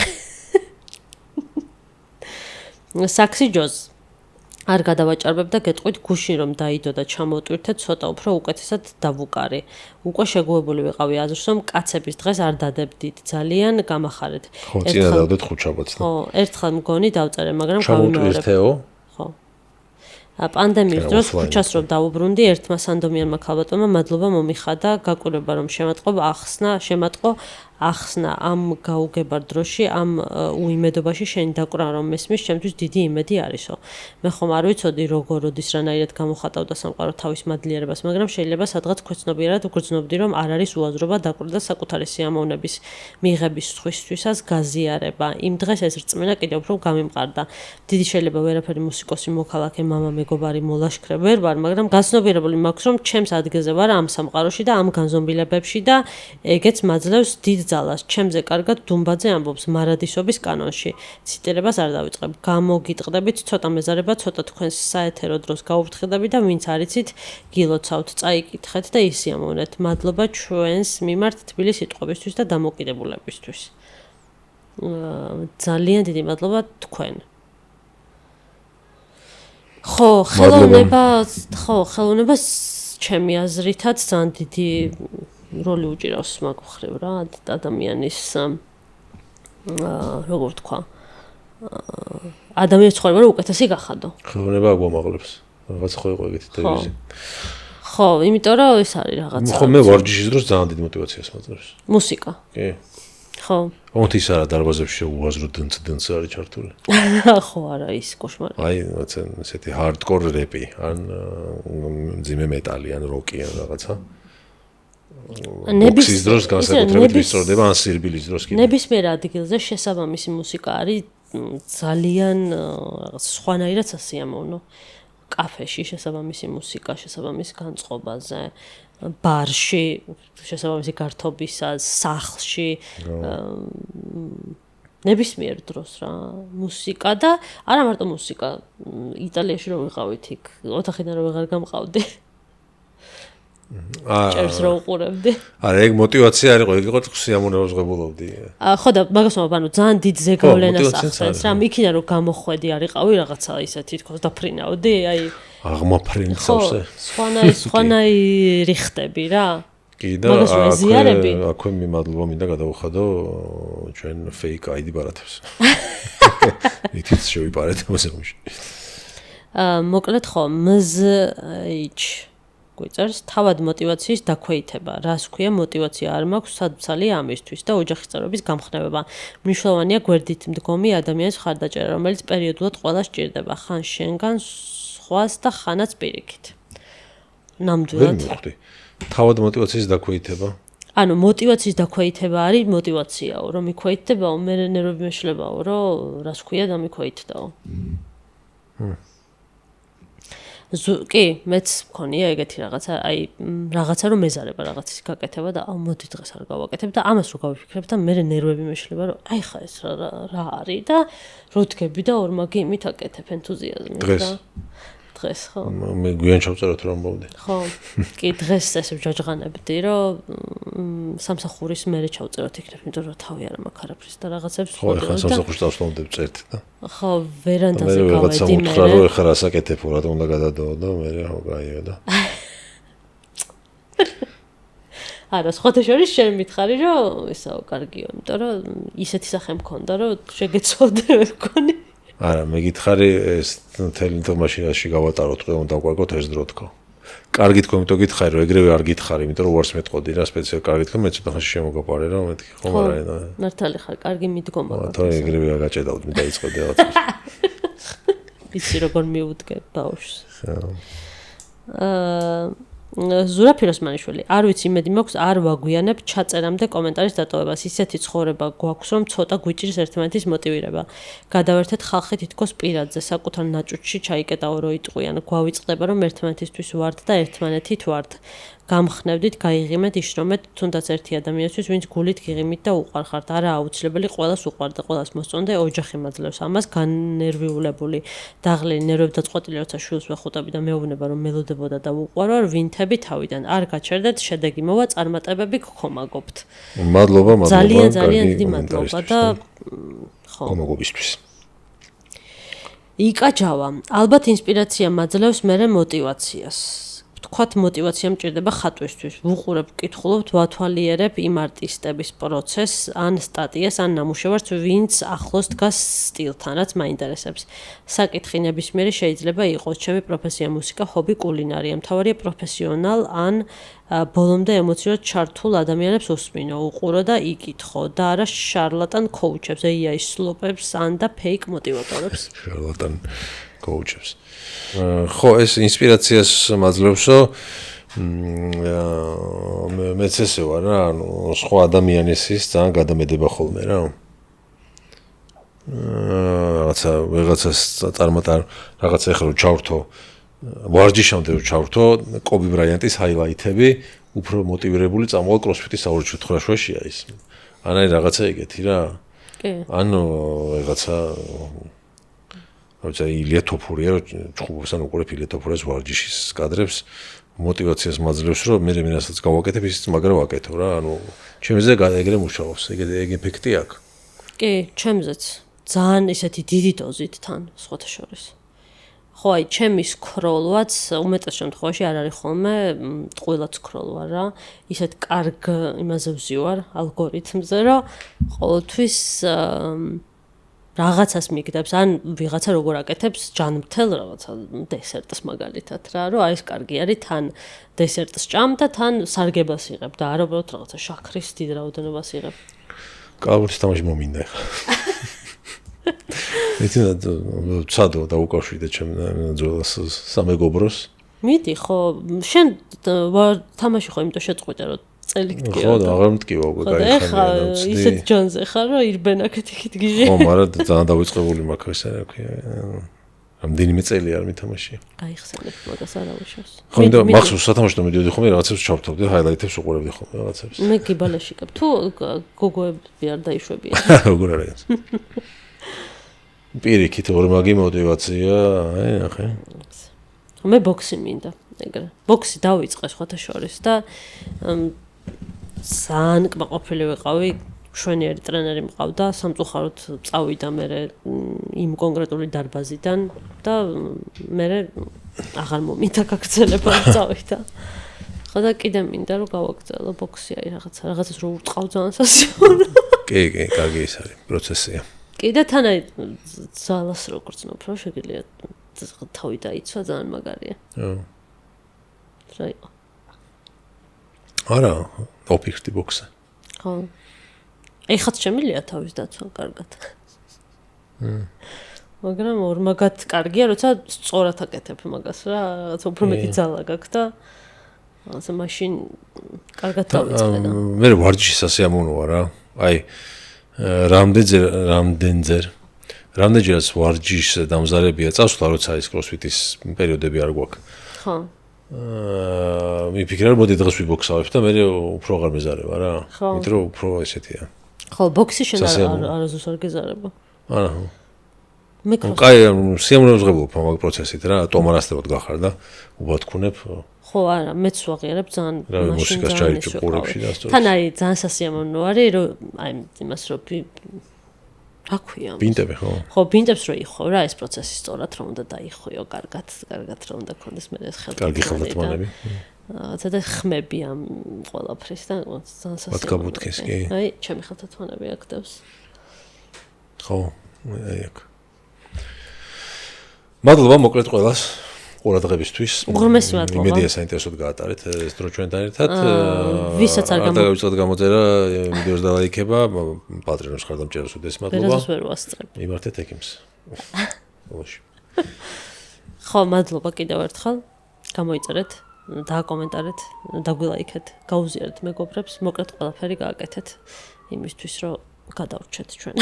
საქსი ჯოზ. არ გადავაჭარბებ და გეტყვით გუშინ რომ დაიდო და ჩამოვტვირთეთ ცოტა უფრო უკეთესად დავუკარი. უკვე შეგუებული ვიყავი აზრს რომ კაცების დღეს არ დადებდით ძალიან გამახარეთ. ხო, წინა დავდეთ ხუთშაბათს. ხო, ერთხელ მგონი დავწერე, მაგრამ გავიმეორებ. ჩამოვტვირთეო? ხო. პანდემიის დროს ქუჩას რომ დაუბრუნდი ერთმა სანდომიანმა ქალბატონმა მადლობა მომიხადა გაკვირვება რომ შემატყო ახსნა ამ გაუგებარ დროში ამ უიმედობაში შენი დაკვრა რომ მესმის ჩემთვის დიდი იმედი არისო მე ხომ არ ვიცოდი როგორ როდის რანაირად გამოხატავდა სამყარო თავის მადლიერებას მაგრამ შეიძლება სადღაც ქვეცნობიერად უგრძნობდი რომ არ არის უაზრობა დაკვრა და საკუთარი სიამოვნების მიღების სხვისთვისაც გაზიარება იმ დღეს ეს რწმენა კიდევ უფრო გამიმყარდა დიდი შეიძლება ვერაფერი მუსიკოსი მოქალაქე მამა მეგობარი მოლაშქრე ვერ ვარ მაგრამ გაცნობიერებული მაქვს რომ ჩემს ადგილზე ვარ ამ სამყაროში და ამ განზომილებებში და ეგეც მაძლევს დიდ ძალას ჩემზე კარგად დუმბაძე ამბობს მარადისობის კანონში ციტირებას არ დავიწყებ გამოგიტყდებით ცოტა მეზარება ცოტა თქვენს საეთერო დროს გაუფრთხილდები და ვინც არიცით გილოცავთ წაიკითხეთ და ისიამოვნეთ მადლობა ჩვენს მიმართ თბილი სიტყვებისთვის და დამოკიდებულებისთვის ძალიან დიდი მადლობა თქვენ ხელოვნებას ჩემი აზრითაც ძალიან დიდი როლი უჭირავს მაგ მხრივ რა ადამიანის როგორ თქვა ადამიანის ცხოვრება რომ უკეთესი გახადო ხელოვნება აგვამაღლებს რაღაც ხო იყო ეგეთი ტევიზი ხო იმიტომ რომ ეს არის რაღაცა ხო მე ვარჯიშის დროს ძალიან დიდ мотиваციას მაძლევს მუსიკა კი ხო ოღონდ ის არა დარბაზებში უაზრო დნც არის ჩართული ხო არა ის კოშმარი აი ესეთი ჰარდკორ რეპი ან ძიმე მეტალი ან როკი ან რაღაცა ნების დროს განსაკუთრებით ვისწორდება ან სირბილის დროს კიდე ნებისმიერ ადგილზე შესაბამისი მუსიკა არის ძალიან რაღაც სხვანაირად სასიამოვნო კაფეში შესაბამისი მუსიკა შესაბამის განწყობაზე ბარში შესაბამისი გართობისას სახლში ნებისმიერ დროს რა მუსიკა და არა მარტო მუსიკა იტალიაში რომ ვიყავით იქ ოთახიდან რომ ვეღარ გამყავდი ჭერს რო უყურებდი. არა, ეგ мотиваცია არ იყო, ეგ იყო სიამოვნებას ღებულობდი. ხო და მაგას ვამბობ, ანუ ძალიან დიდ ზეგავლენას ახდენს, რა იქიდან რომ გამოხვედი არიყავი რაღაცა ისე თითქოს დაფრინავდი, აი აღმაფრინცავსე. სხვანაირი ხტები რა. კი და აქვე მიმადლობა მინდა გადავუხადო ჩვენ fake ID ბარათებს. ითიც შევიპარეთ მუსეუმში. მოკლედ ხო, MZH გვიწერს თავად мотиваციის დაქვეითება. რას ქვია мотиваცია არ მაქვს სადმცალი ამისთვის და ოჯახის წევრების გამხნევება. მნიშვნელოვანია გვერდით მდგომი ადამიანის მხარდაჭერა, რომელიც პერიოდულად ყველა სჭირდება. ხან შენგან სხვას და ხანაც პირიქით. ნამდვილად. თავად мотиваციის დაქვეითება. ანუ мотиваციის დაქვეითება არის мотиваციაო, რომ იქვეითდებაო, მე ნერვები მეშლებაო, რომ რას ქვია დამიქვეითდაო. კი, მეც მქონია ეგეთი რაღაცა, აი რაღაცა რომ მეზარება რაღაცის გაკეთება და აუ მოდი დღეს არ გავაკეთებ და ამას რო გავიფიქრებ და მე ნერვები მეშლება რომ აი ხა ეს რა არის და რო დგები და ორმაგი იმით აკეთებ ენთუზიაზმით და დღეს ხო მე გვიან ჩავწეროთ რომ მომდი ხო კი დღეს ესე ვჯაჯღანებდი რომ სამსახურის მერე ჩავწეროთ იქნებ იმიტომ რომ თავი არ მაქვს არაფრის და რაღაცებს ხო ხა სამსახურში დავსვამდებ წერტი და ხო ვერანდაზე გავედი მე რაღაცა უთხრა რომ ეხლა რას აკეთებ რა უნდა გადადაო და მე ხო გაიო და არა სხვათა შორის შენ მითხარი რომ ესაო კარგიო იმიტომ რომ ისეთი სახე მქონდა რომ შეგეცოდე მეკონი არა მე გითხარი ეს თელი მაშინაში გავატაროთ ყველა უნდა დავყვაგოთ ეს დრო თქო კარგი თქო იმიტომ გითხარი რომ ეგრევე არ გითხარი იმიტომ რომ უარს მეტყოდი რა სპეციალ კარგი თქო მე ცოტა ხანში შემოგაპარე რა მეთქი ხომ არა მართალი ხარ კარგი მიდგომა გაქვს და ეგრევე გაგაჭედავთ მე დაიწყოდი რაღაცას ვიცი როგორ მიუდგე ბავშვს ზურაფი როსმანიშვილი არ ვიცი იმედი მაქვს არ ვაგვიანებ ჩაწერამდე კომენტარის დატოვებას ისეთი ცხოვრება გვაქვს რომ ცოტა გვიჭირს ერთმანეთის მოტივირება გადავერთეთ ხალხი თითქოს პირადზე საკუთარ ნაჭუჭში ჩაიკეტაო რო იტყვიან გვავიწყდება რომ ერთმანეთისთვის ვართ და ერთმანეთით ვართ გამხნევდით გაიღიმეთ იშრომეთ თუნდაც ერთი ადამიანისთვის ვინც გულით გიღიმით და უყვარხართ არა აუცილებელი ყველას უყვარ და ყველას მოსწონდე ოჯახი მაძლევს ამას განნერვიულებული დაღლილი ნერვები დაწყვეტილი როცა შვილს ვეხუტები და მეუბნება რომ მელოდებოდა და უყვარვარ ვინთები თავიდან არ გაჩერდეთ შედეგი მოვა წარმატებები გქომაგობთ მადლობა ძალიან დიდი მადლობა და ხო კომაგობისთვის იკაჯავა. ალბათ ინსპირაცია მაძლევს მერე მოტივაციას. თქვათ მოტივაცია მჭირდება ხატვისთვის. ვუყურებ, ვკითხულობ, ვათვალიერებ იმ არტისტების პროცესს, ან სტატიას, ან ნამუშევარს, ვინც ახლოს დგას სტილთან, რაც მაინტერესებს. საკითხი ნებისმიერი შეიძლება იყოს ჩემი პროფესია მუსიკა, ჰობი კულინარია. მთავარია პროფესიონალ ან ბოლომდე ემოციურად ჩართულ ადამიანებს უსმინო, უყურო და იკითხო და არა შარლატან კოუჩებს, AI სლოპებს ან და ფეიქ მოტივატორებს. შარლატან კოუჩებს. ხო, ეს ინსპირაციას მაძლევსო მეც ესე ვარ რა, ანუ სხვა ადამიანის ძალიან გადამედება ხოლმე რა. რაღაცას წარმატარ, რაღაცა ეხლა რომ ჩავრთო, ვარჯიშამდე რომ ჩავრთო, კობი ბრაიანტის ჰაილაითები, უფრო მოტივირებული წამოვალ კროსფიტის საურჩ თხრაშუაშია ის. ანაი რაღაცა ეგეთი რა. კი. ანუ რაღაცა როცა ილია თოფურია, ჩხუბობსან უყურებ ილია თოფურიას ვარჯიშის კადრებს, მოტივაციას მაძლევს, რომ მე მინასაც გავაკეთებ, ისიც მაგრა ვაკეთო რა. ანუ ჩემზე ეგრე მუშაობს, ეგ ეფექტი აქვს. კი, ჩემზეც. ძალიან ესეთი დიდი დოზით თან, სხვათა შორის. ხო, აი, ჩემი სკროლვაც უმეტეს შემთხვევაში არ არის ხოლმე, ტყუილად სკროლვარ რა. ისეთ კარგ იმაზე ვზივარ, ალგორითმზე, რომ ყოველთვის რაღაცას მიგდებს, ან ვიღაცა როგორ აკეთებს ჯანმრთელ რაღაცა დესერტს მაგალითად რა, რომ აი ეს კარგი არის, თან დესერტს ჭამ და თან სარგებას იღებ და არა უბრალოდ რაღაცა შაქრის დიდ რაოდენობას იღებ. კალორიის თამაში მომინდა ახლა. ეთინა ცადო და უკავშირდა ჩემ ძველას სამეგობროს. მიდი ხო, შენ თამაში ხო იმიტომ შეწყვიტე რომ წელი გტკიო. ხო, და აღარ მტკივა უკვე გაიხანია. ეხლა ისეთ ჯანზე ხარ რომ ირბენ აქეთ იქით გიჟე. ხო, მაგრამ ძალიან დავიწყებული მაქვს ესე რა ქვია. რამდენიმე წელი არ მითამაშია. გაიხსენებ მაგას არ აუშავს. ხო, და მახსოვს სათამაშო მიდიოდი ხოლმე რაღაცებს ჩავთავდი, ჰაილაითებს უყურებდი ხოლმე რაღაცებს. მე გიბალაში კებ. თუ გოგოები არ დაიშვებიან. როგორ არის? პირიქით ორმაგი მოტივაცია, აი ნახე. მე ბოქსი მინდა, ეგრე. ბოქსი დავიწყე სხვათა შორის და ძალიან კმაყოფილი ვიყავი, შვენიერი ტრენერი მყავდა, სამწუხაროდ წავიდა მე იმ კონკრეტული დარბაზიდან და მე აღარ მომინდა გაგრძელება წავიდა. ხო და კიდე მინდა რომ გავაგრძელო ბოქსი, აი რაღაცას რო ურტყავ ძალიან სასიაურო. კი, კარგი ის არის პროცესია. კიდე თან აი ძალას როგორც ნოფრო შეგიძლია თავი დაიცვა ძალიან მაგარია. რა იყო? არა, ოფიქრდი ბოქსზე. ხო. ეხაც შემიძლია თავის დაცვა კარგად. მაგრამ ორმაგად კარგია, როცა სწორად აკეთებ მაგას რა, რაღაც უფრო მეტი ძალა გაქვს და ასე მაშინ კარგად დავიწყე და მე ვარჯიშის ასიამოვნოა რა. აი რამდენჯერაც ვარჯიშს დამზარებია წასვლა, როცა ის კროსფიტის პერიოდები არ გვაქვს. ხო. მიფიქრე რომ მოდი დღეს ვიბოქსავებ და მე უფრო აღარ მეზარება რა. იმიტომ რომ უფრო ესეთია. ხო, ბოქსი შენ არაზუსტ არ გეზარება. არა. მე კაი, სიამოვნებას ღებულობ მაგ პროცესით რა, ტომარასდებოდ გახარ და უბათქუნებ. ხო, არა, მეც ვაღიარებ ძალიან მაშინ მუსიკას ჩაიჭრე ყურებში და სწორად. თან აი ძალიან სასიამოვნო არის რომ აი იმას რომ რა ქვია? ბინტები ხო? ხო, ბინტებს რო იხო რა ეს პროცესი სწორად რომ უნდა დაიხოიო, კარგად რომ უნდა კონდეს მე ეს ხელთქმულები. კარგი ხელთქმულები. ცოტა ხმები ამ ყველაფრის და ძალიან სასიამოვნო. ბატკაბუთქეს კი. აი, ჩემი ხელთქმულები აკეთებს. ხო, აი აქ. მადლობა მოკლედ ყველას. ყურადღებისთვის. უღრმესი მადლობა. იმედია საინტერესოდ გაატარეთ ეს დრო ჩვენთან ერთად. ვისაც არ გამოვიწყოთ გამოწერა, ვიდეოს დალაიქება, პატრიონს ხარდამჭერას უდეს მადლობა. ბერაზოს ვერ ვასწრებ. იმართეთ ექიმს. ბოლოში. ხო, მადლობა კიდევ ერთხელ. გამოიწერეთ, დააკომენტარეთ, დაგვილაიქეთ, გაუზიარეთ მეგობრებს, მოკლედ ყველაფერი გააკეთეთ იმისთვის, რომ გადავრჩეთ ჩვენ.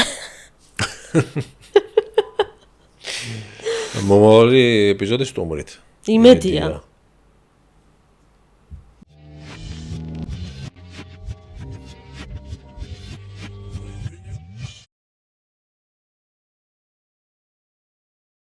მომავალი ეპიზოდის სტუმრით. იმედია.